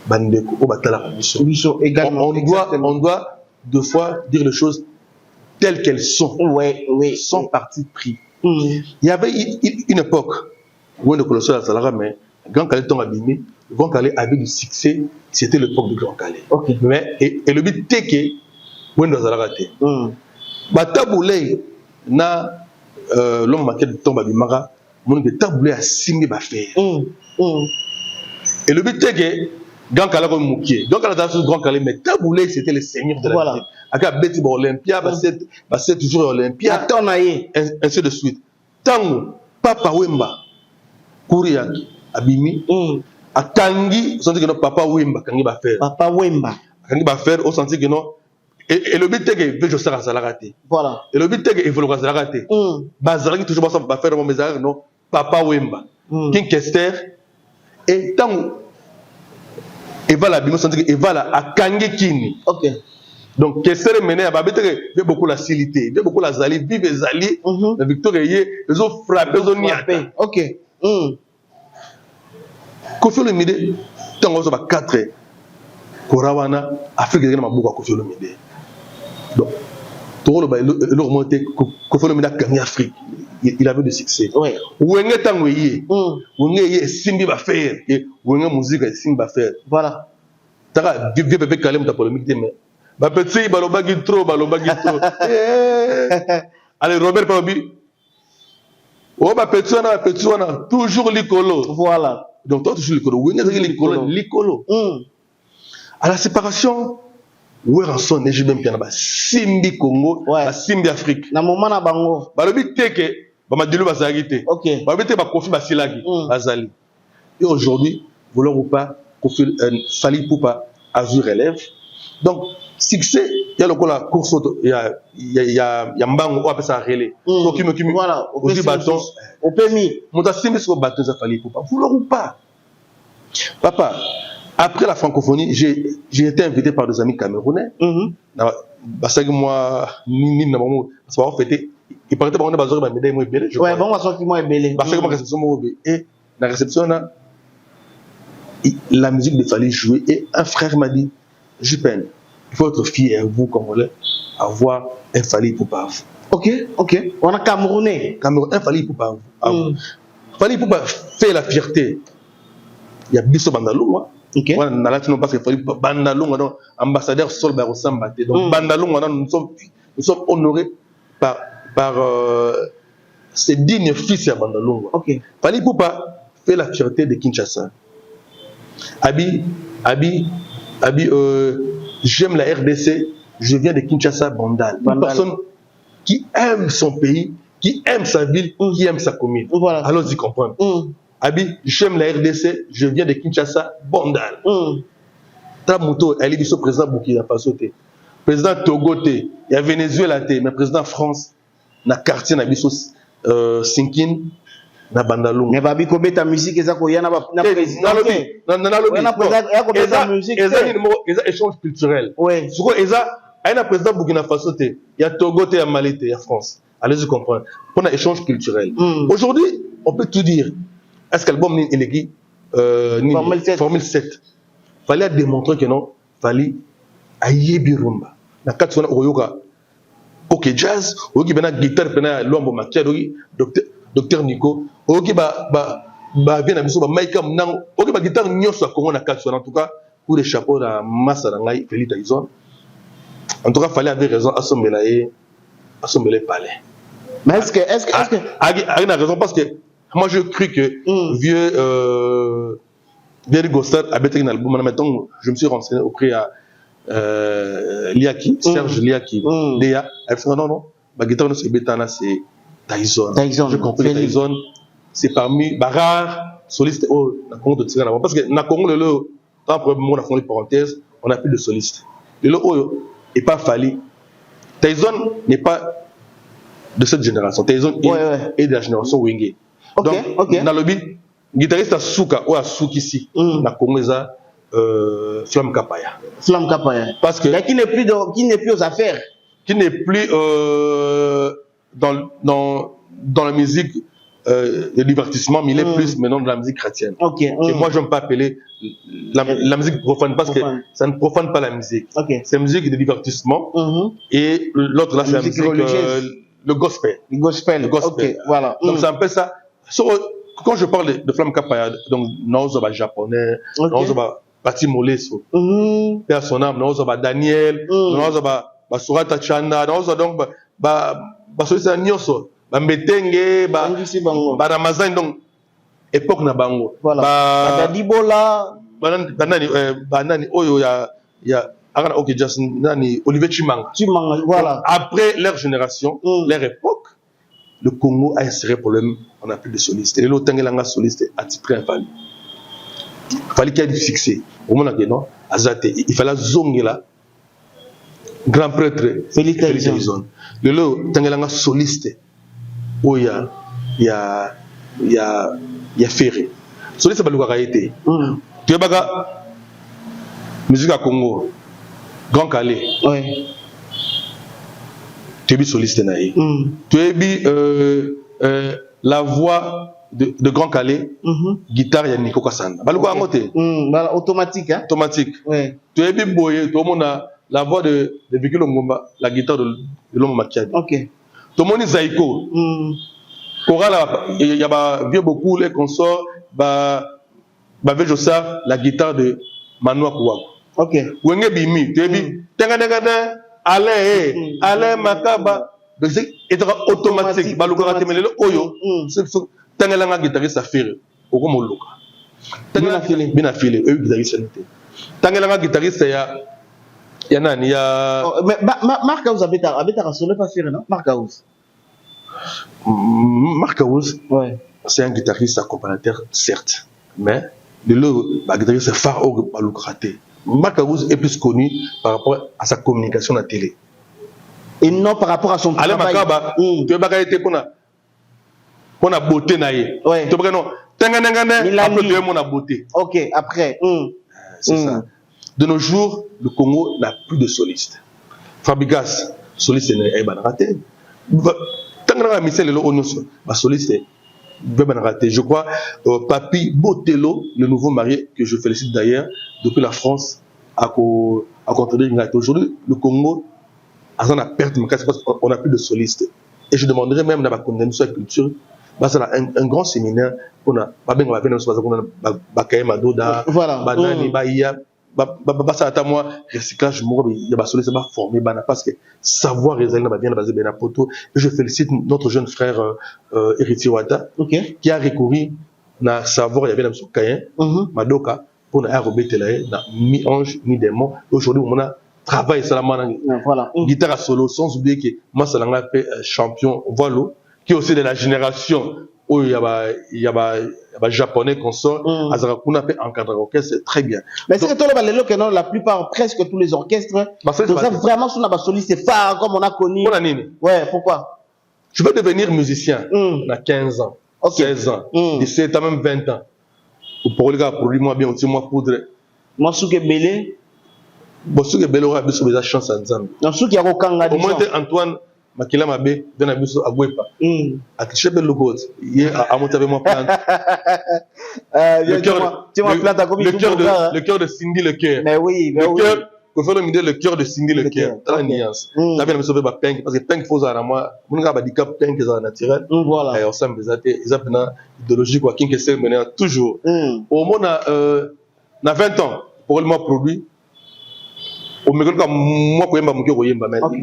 [SPEAKER 3] Bandeko au Batala. On doit deux fois dire les choses telles qu'elles sont, sans parti pris. Il y avait une époque où on ne connaissait pas la Salara, mais Grand Calais tombe abîmé, Grand Calais avait du succès, c'était l'époque du Grand Calais.
[SPEAKER 2] Okay.
[SPEAKER 3] Mais, et le but est que, on ne Salara raté. Bataboulé, na l'homme maquette tombe abîmé, on ne taboulé à signer ma faire. Et le but est que, Grand Calais comme Moukier, Grand Calais sur Grand Calais, mais taboulé c'était le seigneur de la musique. Aka beti ba Olympia, c'est toujours Olympia. Ainsi de suite. Tango, Papa Wemba, Kouria, Abimi, Atangi, senti que non Papa Wemba, Kangi va faire.
[SPEAKER 2] Papa Wemba.
[SPEAKER 3] Kangi va faire, au senti que non. Et le but est que Vejo Sara Salagate.
[SPEAKER 2] Voilà.
[SPEAKER 3] Et le but est que Evolora Salagate. Bazaraki toujours pas faire mon message, non. Papa Wemba. King Kester. Et Tango. Eva la bino senti que Eva la Akangi Kini.
[SPEAKER 2] Ok.
[SPEAKER 3] Donc, qu'est-ce que mené à Babette, il y a beaucoup la silité, il y a beaucoup la zali, vive les zali, la victoire est, ils ont frappé, ils ont niaté.
[SPEAKER 2] Ok.
[SPEAKER 3] Koffi Olomide, tant qu'on a 4 Korawana, Afrique, il y a beaucoup à Koffi Olomide. Donc, tout le monde, il a remonté, Koffi Olomide a gagné Afrique, il avait du succès. Où est-ce que tu es Simbi va faire, où est-ce que musique est Simbi va faire.
[SPEAKER 2] Voilà.
[SPEAKER 3] Tu as vu avec Kalem ta polémique, mais. Petit, balobagi trop. Allez, Robert Pabi. Oh, petit, on a toujours l'icolo.
[SPEAKER 2] Voilà.
[SPEAKER 3] Donc, toi, toujours l'icolo. À la séparation, où est rançon, n'est-ce même bien là-bas? Simbi Congo, Simbi Afrique.
[SPEAKER 2] Na moment na bango.
[SPEAKER 3] Balobi teke, Bamadilo Bazagite.
[SPEAKER 2] Ok.
[SPEAKER 3] Balobi teke, Bakofi Basilagi. Bazali. Et aujourd'hui, vouloir ou pas, Fali Poupa a vu relève. Donc, succès, il y a le coup la course, il y a Mbango, on appelle ça relais.
[SPEAKER 2] Voilà,
[SPEAKER 3] aussi bâton.
[SPEAKER 2] Au permis.
[SPEAKER 3] Mon tassim sur bâton, ça fallait pour pas. Vouloir ou pas. Papa, après la francophonie, j'ai été invité par des amis camerounais. Parce que moi, ça va fêter. Il paraît que on a besoin de médaille moins belle.
[SPEAKER 2] Ouais, bon, on va moins belle.
[SPEAKER 3] Parce que ma réception et la réception la musique de Fali jouer et un frère m'a dit Jupen, Il faut être fier, vous, Congolais, avoir un Fally Ipupa.
[SPEAKER 2] Ok. On a Camerounais.
[SPEAKER 3] Cameroun, un Fally Ipupa. Fally Ipupa fait la fierté. Il y a Bisso Bandalunga.
[SPEAKER 2] Ok.
[SPEAKER 3] On a là, parce que Fally Ipupa, Bandalunga, donc, ambassadeur Sol Barosambate. Donc, Bandalunga, nous sommes honorés par ces dignes fils à Bandalunga.
[SPEAKER 2] Ok.
[SPEAKER 3] Fally Ipupa fait la fierté de Kinshasa. Abi, j'aime la RDC, je viens de Kinshasa, Bandal. Une personne qui aime son pays, qui aime sa ville, qui aime sa commune.
[SPEAKER 2] Voilà.
[SPEAKER 3] Allons-y comprendre. Abi, j'aime la RDC, je viens de Kinshasa, Bandal. Tamuto, elle est le président Burkina Faso, président Togo, il y a Venezuela, mais président France, na quartier na biso Sinkin. Na Bandalunga.
[SPEAKER 2] Mais babi ko beta musique eza ko yana na président.
[SPEAKER 3] Na musique. Eza échange culturel.
[SPEAKER 2] Ouais.
[SPEAKER 3] Soko eza ayana président Burkina Faso te, il y a Togo te, il y a Mali te, il y a France. Allez-y comprendre. Pour un échange culturel. Aujourd'hui, on peut tout dire. Est-ce que l'album est élégant Formule 7. Fallait démontrer que non, fallait ayebi rumba. Na katsona oyoka. OK jazz, oyoki bena guitare bena lombo makiado Docteur Nico, ok bien abisso ba maika mnango, ok ba guitare nyoso Congo na katso en tout cas pour les chapeaux la masse na ngai Félix Tyson. En tout cas fallait avoir raison à sombelaye palais.
[SPEAKER 2] Mais est-ce que
[SPEAKER 3] a raison parce que moi je cru que vieux Gostar a bêté un album maintenant je me suis renseigné auprès à Liaki, Serge Liaki, Léa, elle fait non ba guitare no c'est bétana c'est Tyson. Je comprends que Tyson, c'est parmi les rares solistes au Congo de Tirana. Parce que dans le Congo, on a parenthèse, on n'a plus de solistes. Le lot n'est pas Fally. Tyson n'est pas de cette génération. Tyson est de la génération Wenge. Donc, dans le but, guitariste à Souka ou à Souk ici, dans le Congo, Flamme Kapaya.
[SPEAKER 2] Flamme Kapaya.
[SPEAKER 3] Parce que.
[SPEAKER 2] Qui n'est plus aux affaires.
[SPEAKER 3] Qui n'est plus. Dans la musique de divertissement, mais il est plus maintenant dans la musique chrétienne. Et moi, je ne veux pas appeler la musique profane parce que ça ne profane pas la musique. C'est une musique de divertissement. Et l'autre là, c'est la musique le gospel.
[SPEAKER 2] Le gospel. Voilà.
[SPEAKER 3] Donc, c'est un peu ça. Quand je parle de Flamme Kapaya, donc, nous sommes japonais, nous sommes Pati Moleso, Père son âme, nous sommes Daniel, nous sommes Surata Chanda, nous sommes donc basolisa nyonso bambetenge baramazani donc époque na bango
[SPEAKER 2] Dadibola
[SPEAKER 3] banani oyo ya agana OK just nani Olivier Chimanga
[SPEAKER 2] voilà.
[SPEAKER 3] Après leur génération leur époque le Congo a un sérieux problème, on n'a plus de solistes et l'autangelanga soliste a titré un Fally qu'il y ait du succès au moment que non azate il fallait zongela grand prêtre Félix Tyson. Le lot tangelanga soliste. Oh y a Ferré. Soliste baluka été. Tu es baga musique à Congo. Grand Calais.
[SPEAKER 2] Ouais.
[SPEAKER 3] Tu es soliste naïe. Tu es la voix de Grand Calais. Guitare ya Nico Kassanda. Baluka ngote.
[SPEAKER 2] Automatique hein.
[SPEAKER 3] Automatique.
[SPEAKER 2] Ouais.
[SPEAKER 3] Tu es boye tout le monde a la voix de Vicky Longomba, la guitare de l'homme Makiadi.
[SPEAKER 2] Ok.
[SPEAKER 3] Tout le monde est Zaïko. Il y a vieux beaucoup les consorts, Jossa, la guitare de Manoa Kouakou.
[SPEAKER 2] Ok.
[SPEAKER 3] Wenge Bimi, tu es dit, allez, Makaba. Donc c'est automatique. Baluka Temelelo Oyo, Tangalanga guitariste à faire. Okomoloka. Bien affilé, eux guitaristes. Tangalanga guitariste, il y a
[SPEAKER 2] mais Marc House avait solo pas faire non Marc House ouais
[SPEAKER 3] c'est un guitariste accompagnateur certes mais le guitariste phare au Balukraté. Marc House est plus connu par rapport à sa communication à la télé
[SPEAKER 2] et non par rapport à son travail.
[SPEAKER 3] Allez Makaba tu es bagarre été qu'on a beauté naïe
[SPEAKER 2] ouais
[SPEAKER 3] tu vois non tengana après deux mois on a beauté
[SPEAKER 2] ok après
[SPEAKER 3] c'est ça. De nos jours, le Congo n'a plus de solistes. Fabrigas, soliste est raté. Tant Michel le soliste est raté. Je crois, Papi Botello, le nouveau marié, que je félicite d'ailleurs, depuis la France, à contrôler. Aujourd'hui, le Congo a une perte, parce qu'on n'a plus de solistes. Et je demanderais même dans la condamnation de la culture, c'est un grand séminaire qu'on a, pas bien, on va faire moi recyclage il y a soliste formé parce que savoir les élèves bien basé ben poto. Et je félicite notre jeune frère Héritier Wata qui a recouru na savoir il y avait dans son cahier madoka pour na rebêter là mi ange ni démon. Aujourd'hui on a travail seulement voilà guitare solo sans oublier que moi ça l'a fait champion Valo qui est aussi de la génération où il y a japonais qu'on sort Azarakuna fait encadrer l'orchestre, c'est très bien.
[SPEAKER 2] Mais c'est que toi le la plupart presque tous les orchestres vraiment sont la soliste phare comme on a connu. Ouais, pourquoi?
[SPEAKER 3] Je veux devenir musicien à 15 ans, 16 ans, 17 ans, même 20 ans. Pour les gars, produis-moi bien, moi poudre.
[SPEAKER 2] Moi souke belé.
[SPEAKER 3] Bon souke belé aura besoin de chance ensemble.
[SPEAKER 2] Non souke ya kokanga.
[SPEAKER 3] Au moins Antoine Makila Mabe, dans la bus à Guepa. À Tichebel Logot, hier à Montavément Plante. Le cœur de Cindy Le Cœur.
[SPEAKER 2] Mais oui, mais oui.
[SPEAKER 3] Le cœur de Cindy Le Cœur. T'as la nuance. T'as bien me sauver ma pink, parce que pink faut à moi. Mon gars, dit que pink est naturel.
[SPEAKER 2] Voilà.
[SPEAKER 3] Et on s'en ils ont une idéologie, quoi, qui se mener toujours. Au moins, na 20 ans, pour le mois produit, au milieu de moi,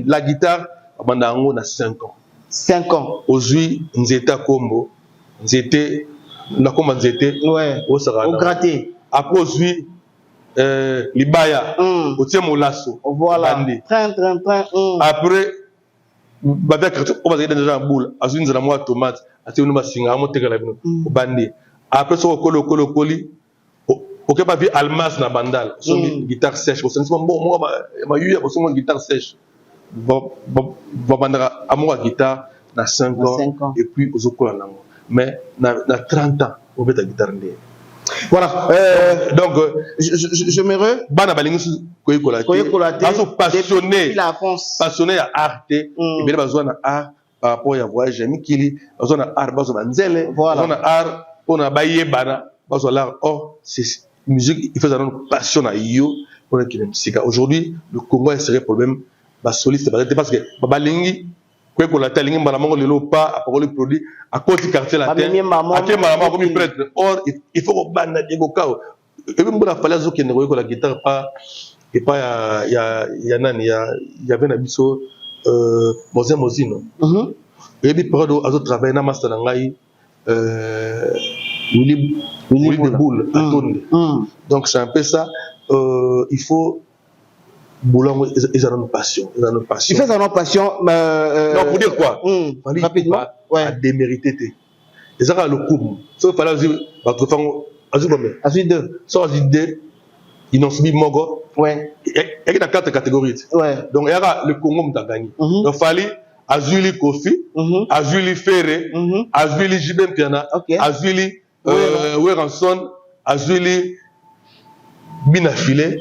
[SPEAKER 3] la guitare, on a 5 ans.
[SPEAKER 2] 5 ans.
[SPEAKER 3] Aujourd'hui, nous étions à Combo. Nous étions
[SPEAKER 2] au gratté.
[SPEAKER 3] Après, aujourd'hui, Libaya, au Tiemolasso.
[SPEAKER 2] Voilà. Train.
[SPEAKER 3] Après, on va aller dans un boule. Aujourd'hui, nous avons la tomate. Après, sur le coli. Ok, pas vu Almas na bandal. Sur une guitare sèche. Bon, moi, j'ai une guitare sèche. Va bandera à moi guitare na 5 ans et puis aux autres mais na 30 ans on veut ta guitare
[SPEAKER 2] voilà
[SPEAKER 3] donc
[SPEAKER 2] je m'heureux
[SPEAKER 3] bana balingi passionné à art et bien besoin na art par rapport à voyage mikili besoin na art besoin na nzele besoin na art pour na baye bana besoin l'art c'est musique il faut une passion à yo pour la musique aujourd'hui le Congo est sérieux problème soliste parce que balingi quoi que la talingi malamango lelo pas à parole produit à côté quartier latin à quel malamango comme prêtre or il faut banda diego kao et même la falaise qui ne la guitare pas et pas il y a avait na biso mozino et puis prodo azo travailler na master ngai Willy de boule à Tonde donc c'est un peu ça il faut Boulang, ils ont une passion. Ils
[SPEAKER 2] font une passion.
[SPEAKER 3] Non, pour dire quoi?
[SPEAKER 2] Rapidement.
[SPEAKER 3] À démériter. Ils ont le coup. Sauf que il votre femme,
[SPEAKER 2] Azul 2.
[SPEAKER 3] Sans Azul 2, ils n'ont subi Mogo.
[SPEAKER 2] Ouais.
[SPEAKER 3] Il y a 4 catégories.
[SPEAKER 2] Ouais.
[SPEAKER 3] Donc, il y a le Congo qui a gagné. Donc, il fallait Azuli Kofi, Azuli Ferré, Azuli Jibem Piana, Azuli Weranson, Azuli Binafile.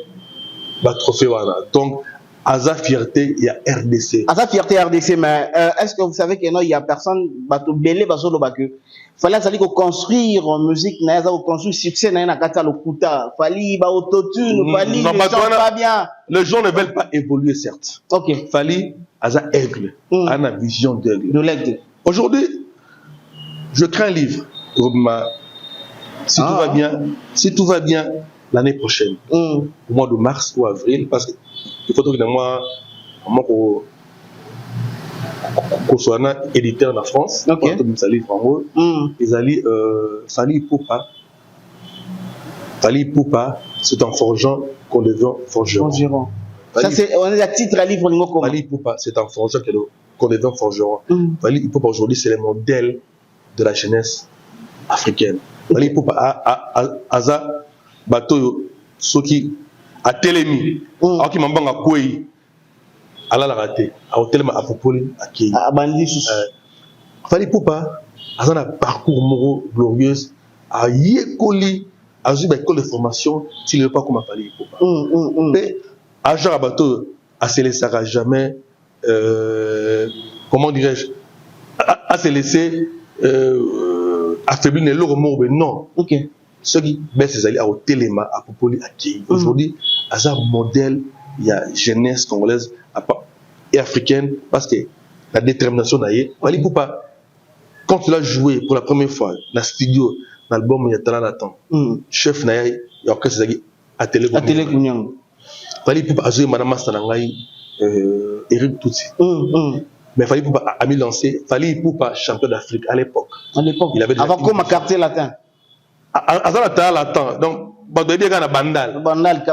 [SPEAKER 3] Trophée voilà. Donc à sa fierté il y a RDC.
[SPEAKER 2] À sa fierté RDC mais est-ce que vous savez que non il y a personne bato belé baso que fallait ça dire construire en musique na ça construire succès na kata lokuta fallait ba autotune fallait pas bien
[SPEAKER 3] les gens ne veulent pas évoluer certes.
[SPEAKER 2] OK
[SPEAKER 3] fallait à sa aigle à la vision d'aigle.
[SPEAKER 2] De l'aigle.
[SPEAKER 3] Aujourd'hui je crée un livre si tout va bien l'année prochaine, au mois de mars ou avril, parce qu'il faut que moi qu'on soit un éditeur en France, comme ça livre en haut, ils allaient Fali Poupa, c'est un forgeron qu'on devient forgeron.
[SPEAKER 2] Ça c'est on est à titre à livre niveau comment
[SPEAKER 3] Fali Poupa, c'est un forgeron qu'on devient forgeron. Fali Poupa aujourd'hui c'est le modèle de la jeunesse africaine. Fali Poupa a bateau soki a telemi aki mambanga koi ala la raté a hôtel ma apopoli aki
[SPEAKER 2] a bandi
[SPEAKER 3] Fali Poupa azana parcours moro glorieuse a yekoli a eu école de formation s'il ne veut pas comme Fali Poupa mais a genre bateau a se laissera jamais comment dirais-je à se laisser affaiblir les lourds morts non
[SPEAKER 2] OK
[SPEAKER 3] ceux qui baissent les alliés au téléma, à Popoli, à Kei. Aujourd'hui, à un modèle, il y a jeunesse congolaise et africaine, parce que la détermination d'ailleurs, quand tu l'as joué pour la première fois dans le studio, dans l'album, il y a talent chef Naï, il y a orchestre à Télé
[SPEAKER 2] Kounyang.
[SPEAKER 3] Fallait pour jouer Madame Mastanangaï, Eric Tutsi. Mais fallait pour Ami Lancé, fallait pour pas champion d'Afrique à l'époque.
[SPEAKER 2] Il avait avant comme un quartier latin.
[SPEAKER 3] À ça latin. Donc, il y a un bandal.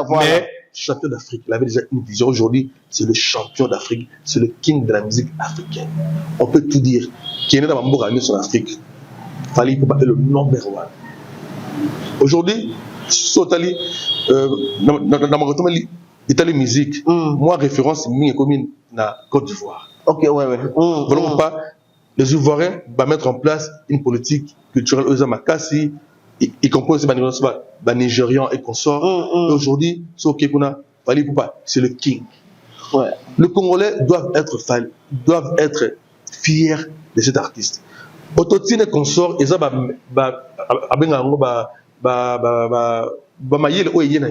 [SPEAKER 3] Mais champion d'Afrique, il avait déjà une vision. Aujourd'hui, c'est le champion d'Afrique, c'est le king de la musique africaine. On peut tout dire. Qui est né dans Mamboura en Afrique, fallait pour pas le number one. Aujourd'hui, Sotali, dans mon retour, Italie musique, moi référence c'est commune na Côte d'Ivoire.
[SPEAKER 2] Ok, ouais.
[SPEAKER 3] Vraiment pas. Les Ivoiriens vont mettre en place une politique culturelle aux Amakasi, y compris les Nigérians et consorts. Aujourd'hui, c'est le king.
[SPEAKER 2] Ouais.
[SPEAKER 3] Les Congolais doivent être fiers de cet artiste. Autotine et consorts, ils ont la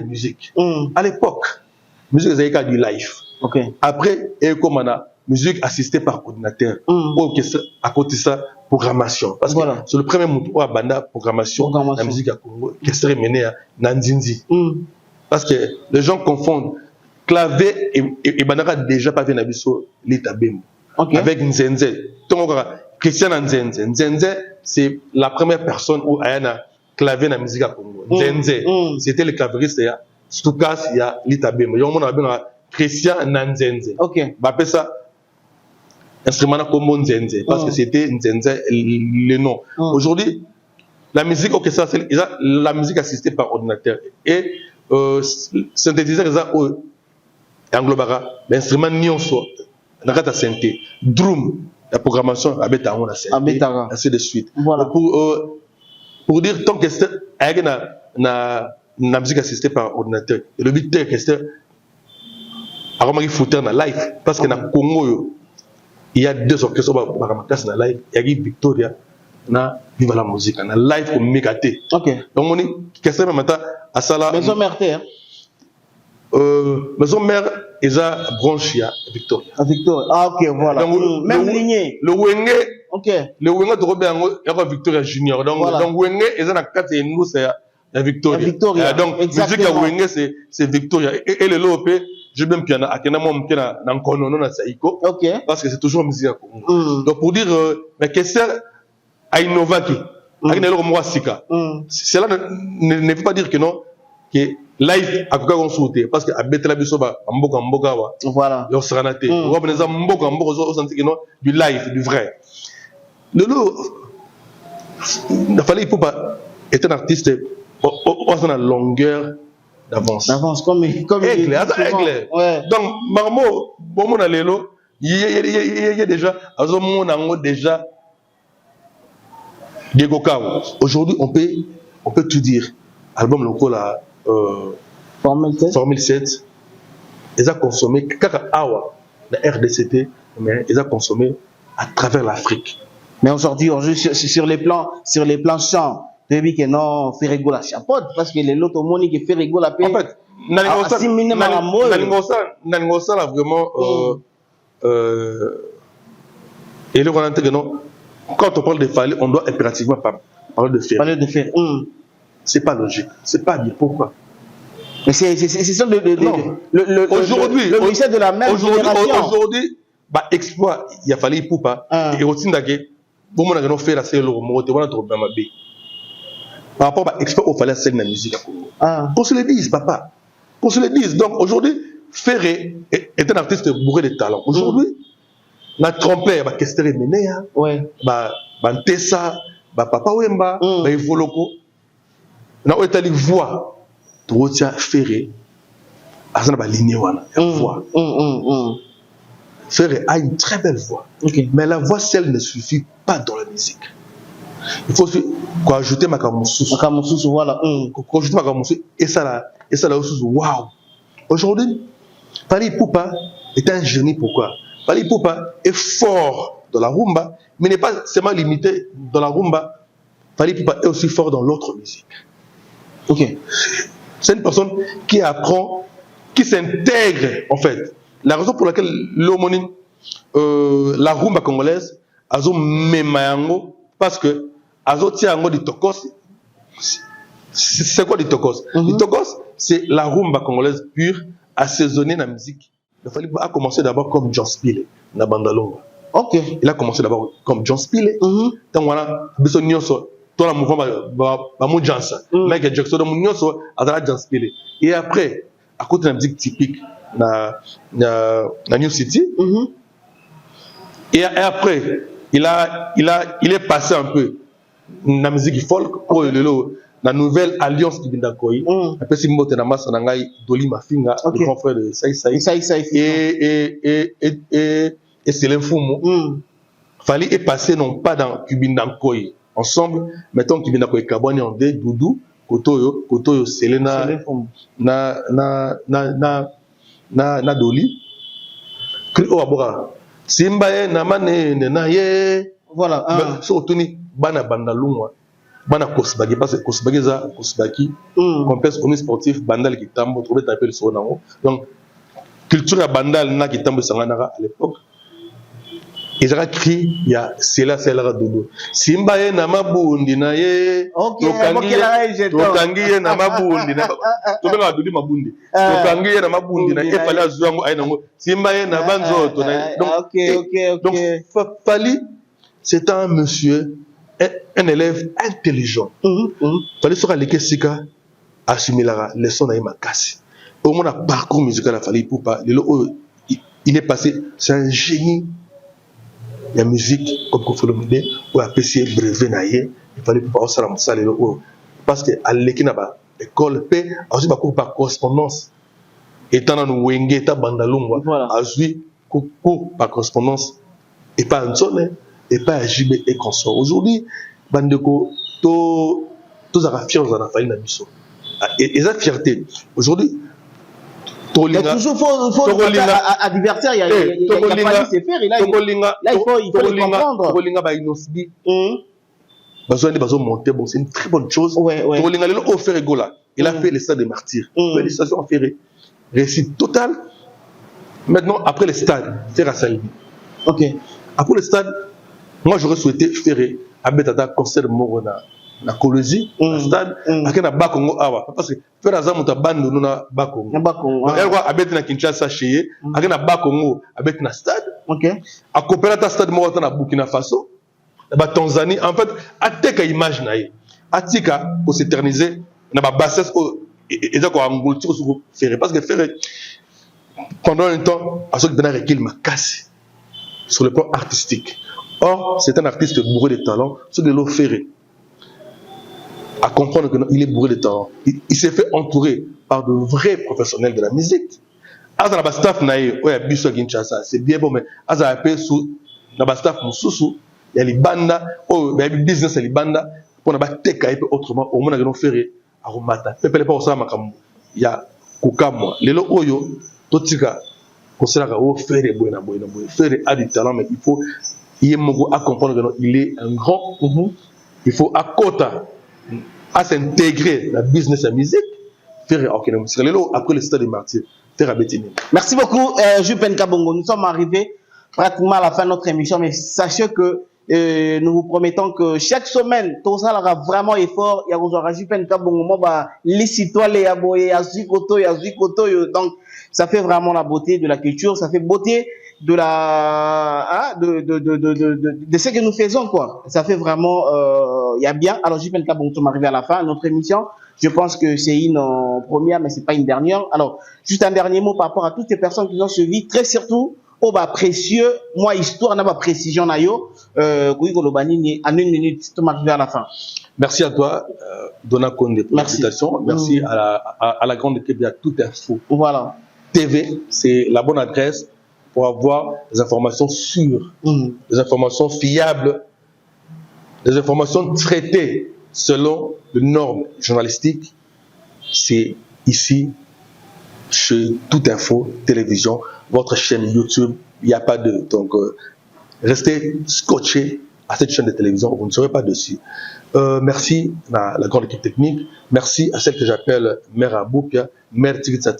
[SPEAKER 3] musique. À l'époque, musique c'est du live.
[SPEAKER 2] Okay.
[SPEAKER 3] Après, comme musique assistée par ordinateur, à côté de ça, programmation. Parce que c'est le premier mot à banda programmation, la musique à Congo, qui serait menée à Nandzinzi. Parce que les gens confondent clavier et bandara déjà pas fait Nabiso l'Itabem. Avec Nzenze. Christian Nzenze. Nzenze, c'est la première personne où Ayana clavier la musique à Congo. Nzenze, c'était le clavieriste. Stukas, il y a l'Itabem. Il y a Christian Nzenze.
[SPEAKER 2] Ok.
[SPEAKER 3] Bah, ça, instrument comme Nzenze. Parce que c'était Nzenze le nom. Aujourd'hui, la musique, ok, ça, c'est la musique assistée par ordinateur. Et synthétiseur, englobara, l'instrument nyonso, nakata synthé, drum, la programmation, abeta on a synthé, ainsi de suite.
[SPEAKER 2] Voilà.
[SPEAKER 3] Pour dire, tant que c'est na musique assistée par ordinateur, et le but est que c'est avant qu'il faut dans live, parce que dans le Congo, il y a deux orchestres qui sont dans live, il y a Victoria, na Viva la musique, na live comme Mégaté.
[SPEAKER 2] Ok.
[SPEAKER 3] Donc on est qu'est-ce que maintenant à ça là.
[SPEAKER 2] Maison mère terre.
[SPEAKER 3] Maison mère eza branche ya Victoria.
[SPEAKER 2] À Victoria. Ah ok voilà. Donc, même lignée.
[SPEAKER 3] Le Wenge.
[SPEAKER 2] Ok.
[SPEAKER 3] Le Wenge de Robert ya Victoria Junior. Donc voilà. Donc Wenge eza na carte et nous c'est ya Victoria.
[SPEAKER 2] Victoria.
[SPEAKER 3] Donc musique ya Wenge c'est Victoria et le lope je même piano akena mo mkena na nkono na saiko.
[SPEAKER 2] Ok.
[SPEAKER 3] Parce que c'est toujours musique à Congo. Donc pour dire mais qu'est-ce à innover cela ne veut pas dire que non que live a quoi on souhaite parce que à Betela Bisoba mboka wa
[SPEAKER 2] voilà
[SPEAKER 3] leur serenité on va penser mboka au sens que non du live du vrai le il fallait pour pas être un artiste on a la longueur d'avance comme aigle ouais. Donc marmo bon mon alelo il y a déjà déjà Diego Cao. Aujourd'hui, on peut tout dire. Album local à Formule 7. Ils ont consommé Kaka Awa, la RDCT, mais ils ont consommé à travers l'Afrique.
[SPEAKER 2] Mais aujourd'hui, sur les plans chants, depuis que non, fait rigoler la chapote, parce que les lotos moni qui fait rigoler la paix.
[SPEAKER 3] En fait, Nangosa là vraiment, et le Rwanda que non. Quand on parle de Fallait, on doit impérativement parler de faire. C'est pas logique. C'est pas bien. Pourquoi?
[SPEAKER 2] Mais c'est ça
[SPEAKER 3] aujourd'hui,
[SPEAKER 2] le lycée de la même génération.
[SPEAKER 3] Aujourd'hui, bah, exploit, il a fallu pour pas. Et au sein d'agé, pour moi, on a fait la série le mot, on a trouvé ma bé. Par rapport à exploit, il fallait faire la musique à Congo. Qu'on se le dise, papa. Qu'on se le dise. Donc aujourd'hui, Ferré est un artiste bourré de talent. Aujourd'hui, la trompette, bah, qu'est-ce que c'est Ménéa, bah, Ntessa, bah, Papa Wemba, bah, Evoloko. On a été voix, Trotia Ferré, Azana ba ligne wana, voix. Ferré a une très belle voix. Mais la voix seule ne suffit pas dans la musique. Il faut ajouter Makamousou.
[SPEAKER 2] Voilà.
[SPEAKER 3] Ajouter Makamousou et ça là aussi, waouh. Aujourd'hui, Fally Ipupa est un génie. Pourquoi? Fally Ipupa est fort dans la rumba, mais n'est pas seulement limité dans la rumba. Fally Ipupa est aussi fort dans l'autre musique.
[SPEAKER 2] Ok.
[SPEAKER 3] C'est une personne qui apprend, qui s'intègre en fait. La raison pour laquelle l'homonyme, la rumba congolaise, azo memayango, parce que azo tiango di tokos. C'est quoi du tokos? Du tokos, c'est la rumba congolaise pure, assaisonnée dans la musique. Il fallait commencer d'abord comme John Spille, dans Bandalonga.
[SPEAKER 2] Ok.
[SPEAKER 3] Il a commencé d'abord comme John Spille. Tant voilà, besoin nyoso, tout le mouvement va moujansa. Michael Jackson, dans nyoso, adara John Spille. Et après, à côté de la musique typique, na New City. Et après, il est passé un peu dans la musique folk, la nouvelle alliance qui vient d'Akoyi. Après, si je na massa nangai Doli Mafinga, le grand frère de Saï et c'est l'infumo. Fallait est passé non pas dans Kibindankoy ensemble, mettons Kibindankoy Kabani en deux, Doudou, Kotoyo, Selena, na Doli. Krio Abora. Simbaye namane nenaye. Voilà. So tuni bana bandalungwa. Bana Kosbagi, parce que Kosbagi za Kosbagi, complexe communiste sportif bandal qui tambo trouver taper le son nango. Donc culture bandal na qui tambo sanganara à l'époque. Ils ont crié il y a cela dodo. Simbaye na mabundi na ye. Tokangiye na mabundi na. Tobenga dodi mabundi. Tokangiye na mabundi na ye fallait azuango ay nango. Simbaye na banzoto na. Donc Fali c'est un monsieur, un élève intelligent. Fallait sur les Sika assimiler les sons à Makassi. Au moins, un parcours musical a fallu pour pas. Il est passé, c'est un génie. La musique, comme Kofolomide, ou à PC brevet naïe, il fallait pas ça la salle parce que à l'école école paix, aussi beaucoup par correspondance. Étant dans le Wenge, état Bandalungwa, a joué cours par correspondance et pas en zone. Et pas à JB et consort. Aujourd'hui, Bandeko, tous à fiers dans la famille Nabiso. Et cette fierté, aujourd'hui,
[SPEAKER 2] il toujours faut à divertir, il y a pas de se faire, là il faut les comprendre.
[SPEAKER 3] Togolinga ba inosbi. Besoin de monter, bon, c'est une très bonne chose. Togolinga le offert Egola. Il a fait les stades des martyrs. Les stations ferrées. Réussite totale. Maintenant, après les stades, faire à Salvi.
[SPEAKER 2] Ok.
[SPEAKER 3] Après le stade, moi, j'aurais souhaité faire un bétata concert moro na Colosie, na stade, avec na Bakongo awa. Parce que faire un zamuta bando na Bakongo. Na Bakongo. Elle va abet na Kinshasa chez, avec na Bakongo, abet na stade. Ok. À coopérer à stade moro na Burkina Faso, na Tanzanie. En fait, à teka image naïe, à tika pour s'éterniser, na ba bassesse et donc on englouti au faire parce que faire pendant un temps, à ce que ben requis m'a cassé sur le plan artistique. Or, c'est un artiste bourré de talent, ce que l'on fait à comprendre qu'il est bourré de talent. Il s'est fait entourer par de vrais professionnels de la musique. Dans le staff, c'est bien bon, mais dans le staff, il y a les bandes, il y a les business, les bandes, pour ne pas être autrement, au moins, on fait à Romata. Il y a Koukamo, les lots Oyo, Totika, considère faire a du talent, mais il faut. Il est à comprendre qu'il est un grand. Il faut à côté à s'intégrer la business et la musique, faire après le stade des martyrs, faire à Bétini.
[SPEAKER 2] Merci beaucoup, Jules Penkabongo. Nous sommes arrivés pratiquement à la fin de notre émission, mais sachez que nous vous promettons que chaque semaine, tout ça aura vraiment effort. Il y a Jules Penkabongo, les citoyens, il y a Zikoto, donc ça fait vraiment la beauté de la culture, ça fait beauté de la de ce que nous faisons, quoi. Ça fait vraiment il y a bien. Alors Jules Penkabongo, nous sommes arrivés à la fin de notre émission. Je pense que c'est une première, mais c'est pas une dernière. Alors juste un dernier mot par rapport à toutes ces personnes qui nous ont suivis, très surtout au précieux, moi histoire n'a pas précision nayo Kolobani en une minute, nous sommes arrivés à la fin.
[SPEAKER 3] Merci à toi, Donna Konde, pour l'invitation. Merci à la grande équipe de Tout Info.
[SPEAKER 2] Voilà.
[SPEAKER 3] TV, c'est la bonne adresse pour avoir des informations sûres, des informations fiables, des informations traitées selon les normes journalistiques. C'est ici, chez Tout Info Télévision, votre chaîne YouTube. Il n'y a pas de. Donc, restez scotchés à cette chaîne de télévision, vous ne serez pas dessus. Merci à la grande équipe technique. Merci à celle que j'appelle Mère Aboupia, Mère Tigitsa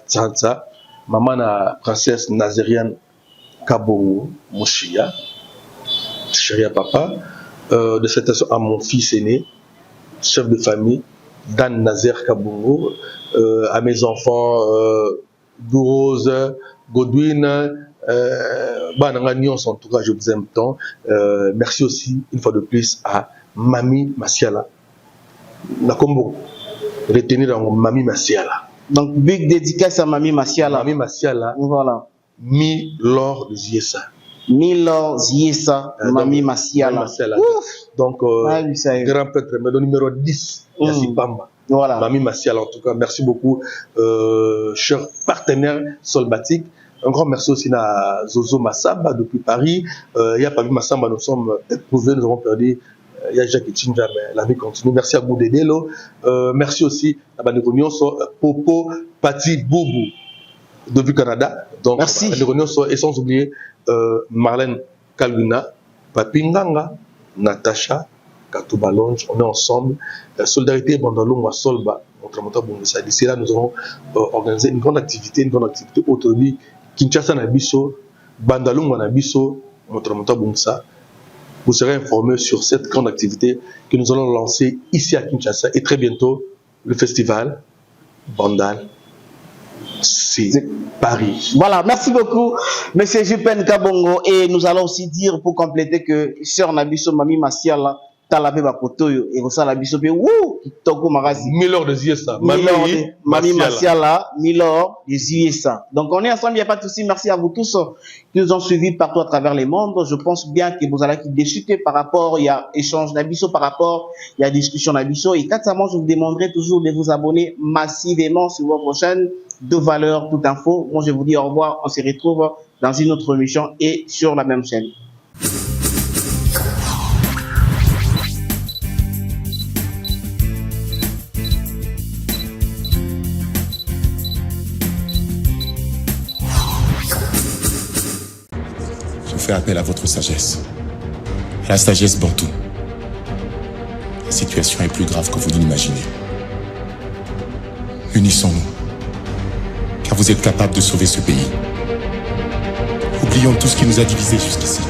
[SPEAKER 3] Tsansa, maman la princesse nazérienne Kabongo Moshia, chérie à papa. De cette façon à mon fils aîné, chef de famille, Dan Nazer Kabongo, à mes enfants, Dourose, Godwin, en tout cas, je vous aime tant. Merci aussi, une fois de plus, à Mami Masiala. Nakombo, retenez dans Mami Masiala.
[SPEAKER 2] Donc, big dédicace à Mami Masiala.
[SPEAKER 3] Mami Masiala,
[SPEAKER 2] voilà.
[SPEAKER 3] Mi-Lor de Ziesa.
[SPEAKER 2] Mi-Lor Ziesa, Mami Masiala.
[SPEAKER 3] Donc, grand prêtre, mais le numéro 10, Yassi Bamba.
[SPEAKER 2] Voilà.
[SPEAKER 3] Mami Masiala, en tout cas, merci beaucoup, cher partenaire Solbatik. Un grand merci aussi à Zozo Massamba depuis Paris. Il y a pas vu Massamba, nous sommes éprouvés, nous avons perdu. Il y a Jacques Echinja, mais la vie continue. Merci à Boudedelo. Merci aussi à Banegonion, Popo, Pati, Boubou, depuis Canada. Donc, merci. Et sans oublier Marlène Kalwina, Papi Nganga, Natacha, Katou Balonge. On est ensemble. Solidarité Bandalou, Solba, d'ici là, nous avons organisé une grande activité autour Kinshasa Nabiso, Bandalou Nabiso, Montramonta Bungsa. Vous serez informés sur cette grande activité que nous allons lancer ici à Kinshasa et très bientôt le festival Bandal, c'est Paris.
[SPEAKER 2] Voilà, merci beaucoup, Monsieur Jupen Kabongo. Et nous allons aussi dire pour compléter que Sœur Nabiso Mami Masiala Talabe Bakotoyo et Rosa Nabiso be wou Kitoko Marasi.
[SPEAKER 3] Milord de Ziesa,
[SPEAKER 2] Mami Masiala, Milord de Ziesa. Donc on est ensemble, il n'y a pas de souci. Merci à vous tous qui nous ont suivis partout à travers les mondes. Je pense bien que vous allez discuter par rapport, il y a échange Nabiso par rapport, il y a discussion Nabiso. Et quatrièmement, je vous demanderai toujours de vous abonner massivement sur votre chaîne de valeur, toute info. Moi, je vous dis au revoir. On se retrouve dans une autre émission et sur la même chaîne.
[SPEAKER 1] Je fais appel à votre sagesse, à la sagesse bantou. La situation est plus grave que vous ne l'imaginez. Unissons-nous, car vous êtes capables de sauver ce pays. Oublions tout ce qui nous a divisés jusqu'ici.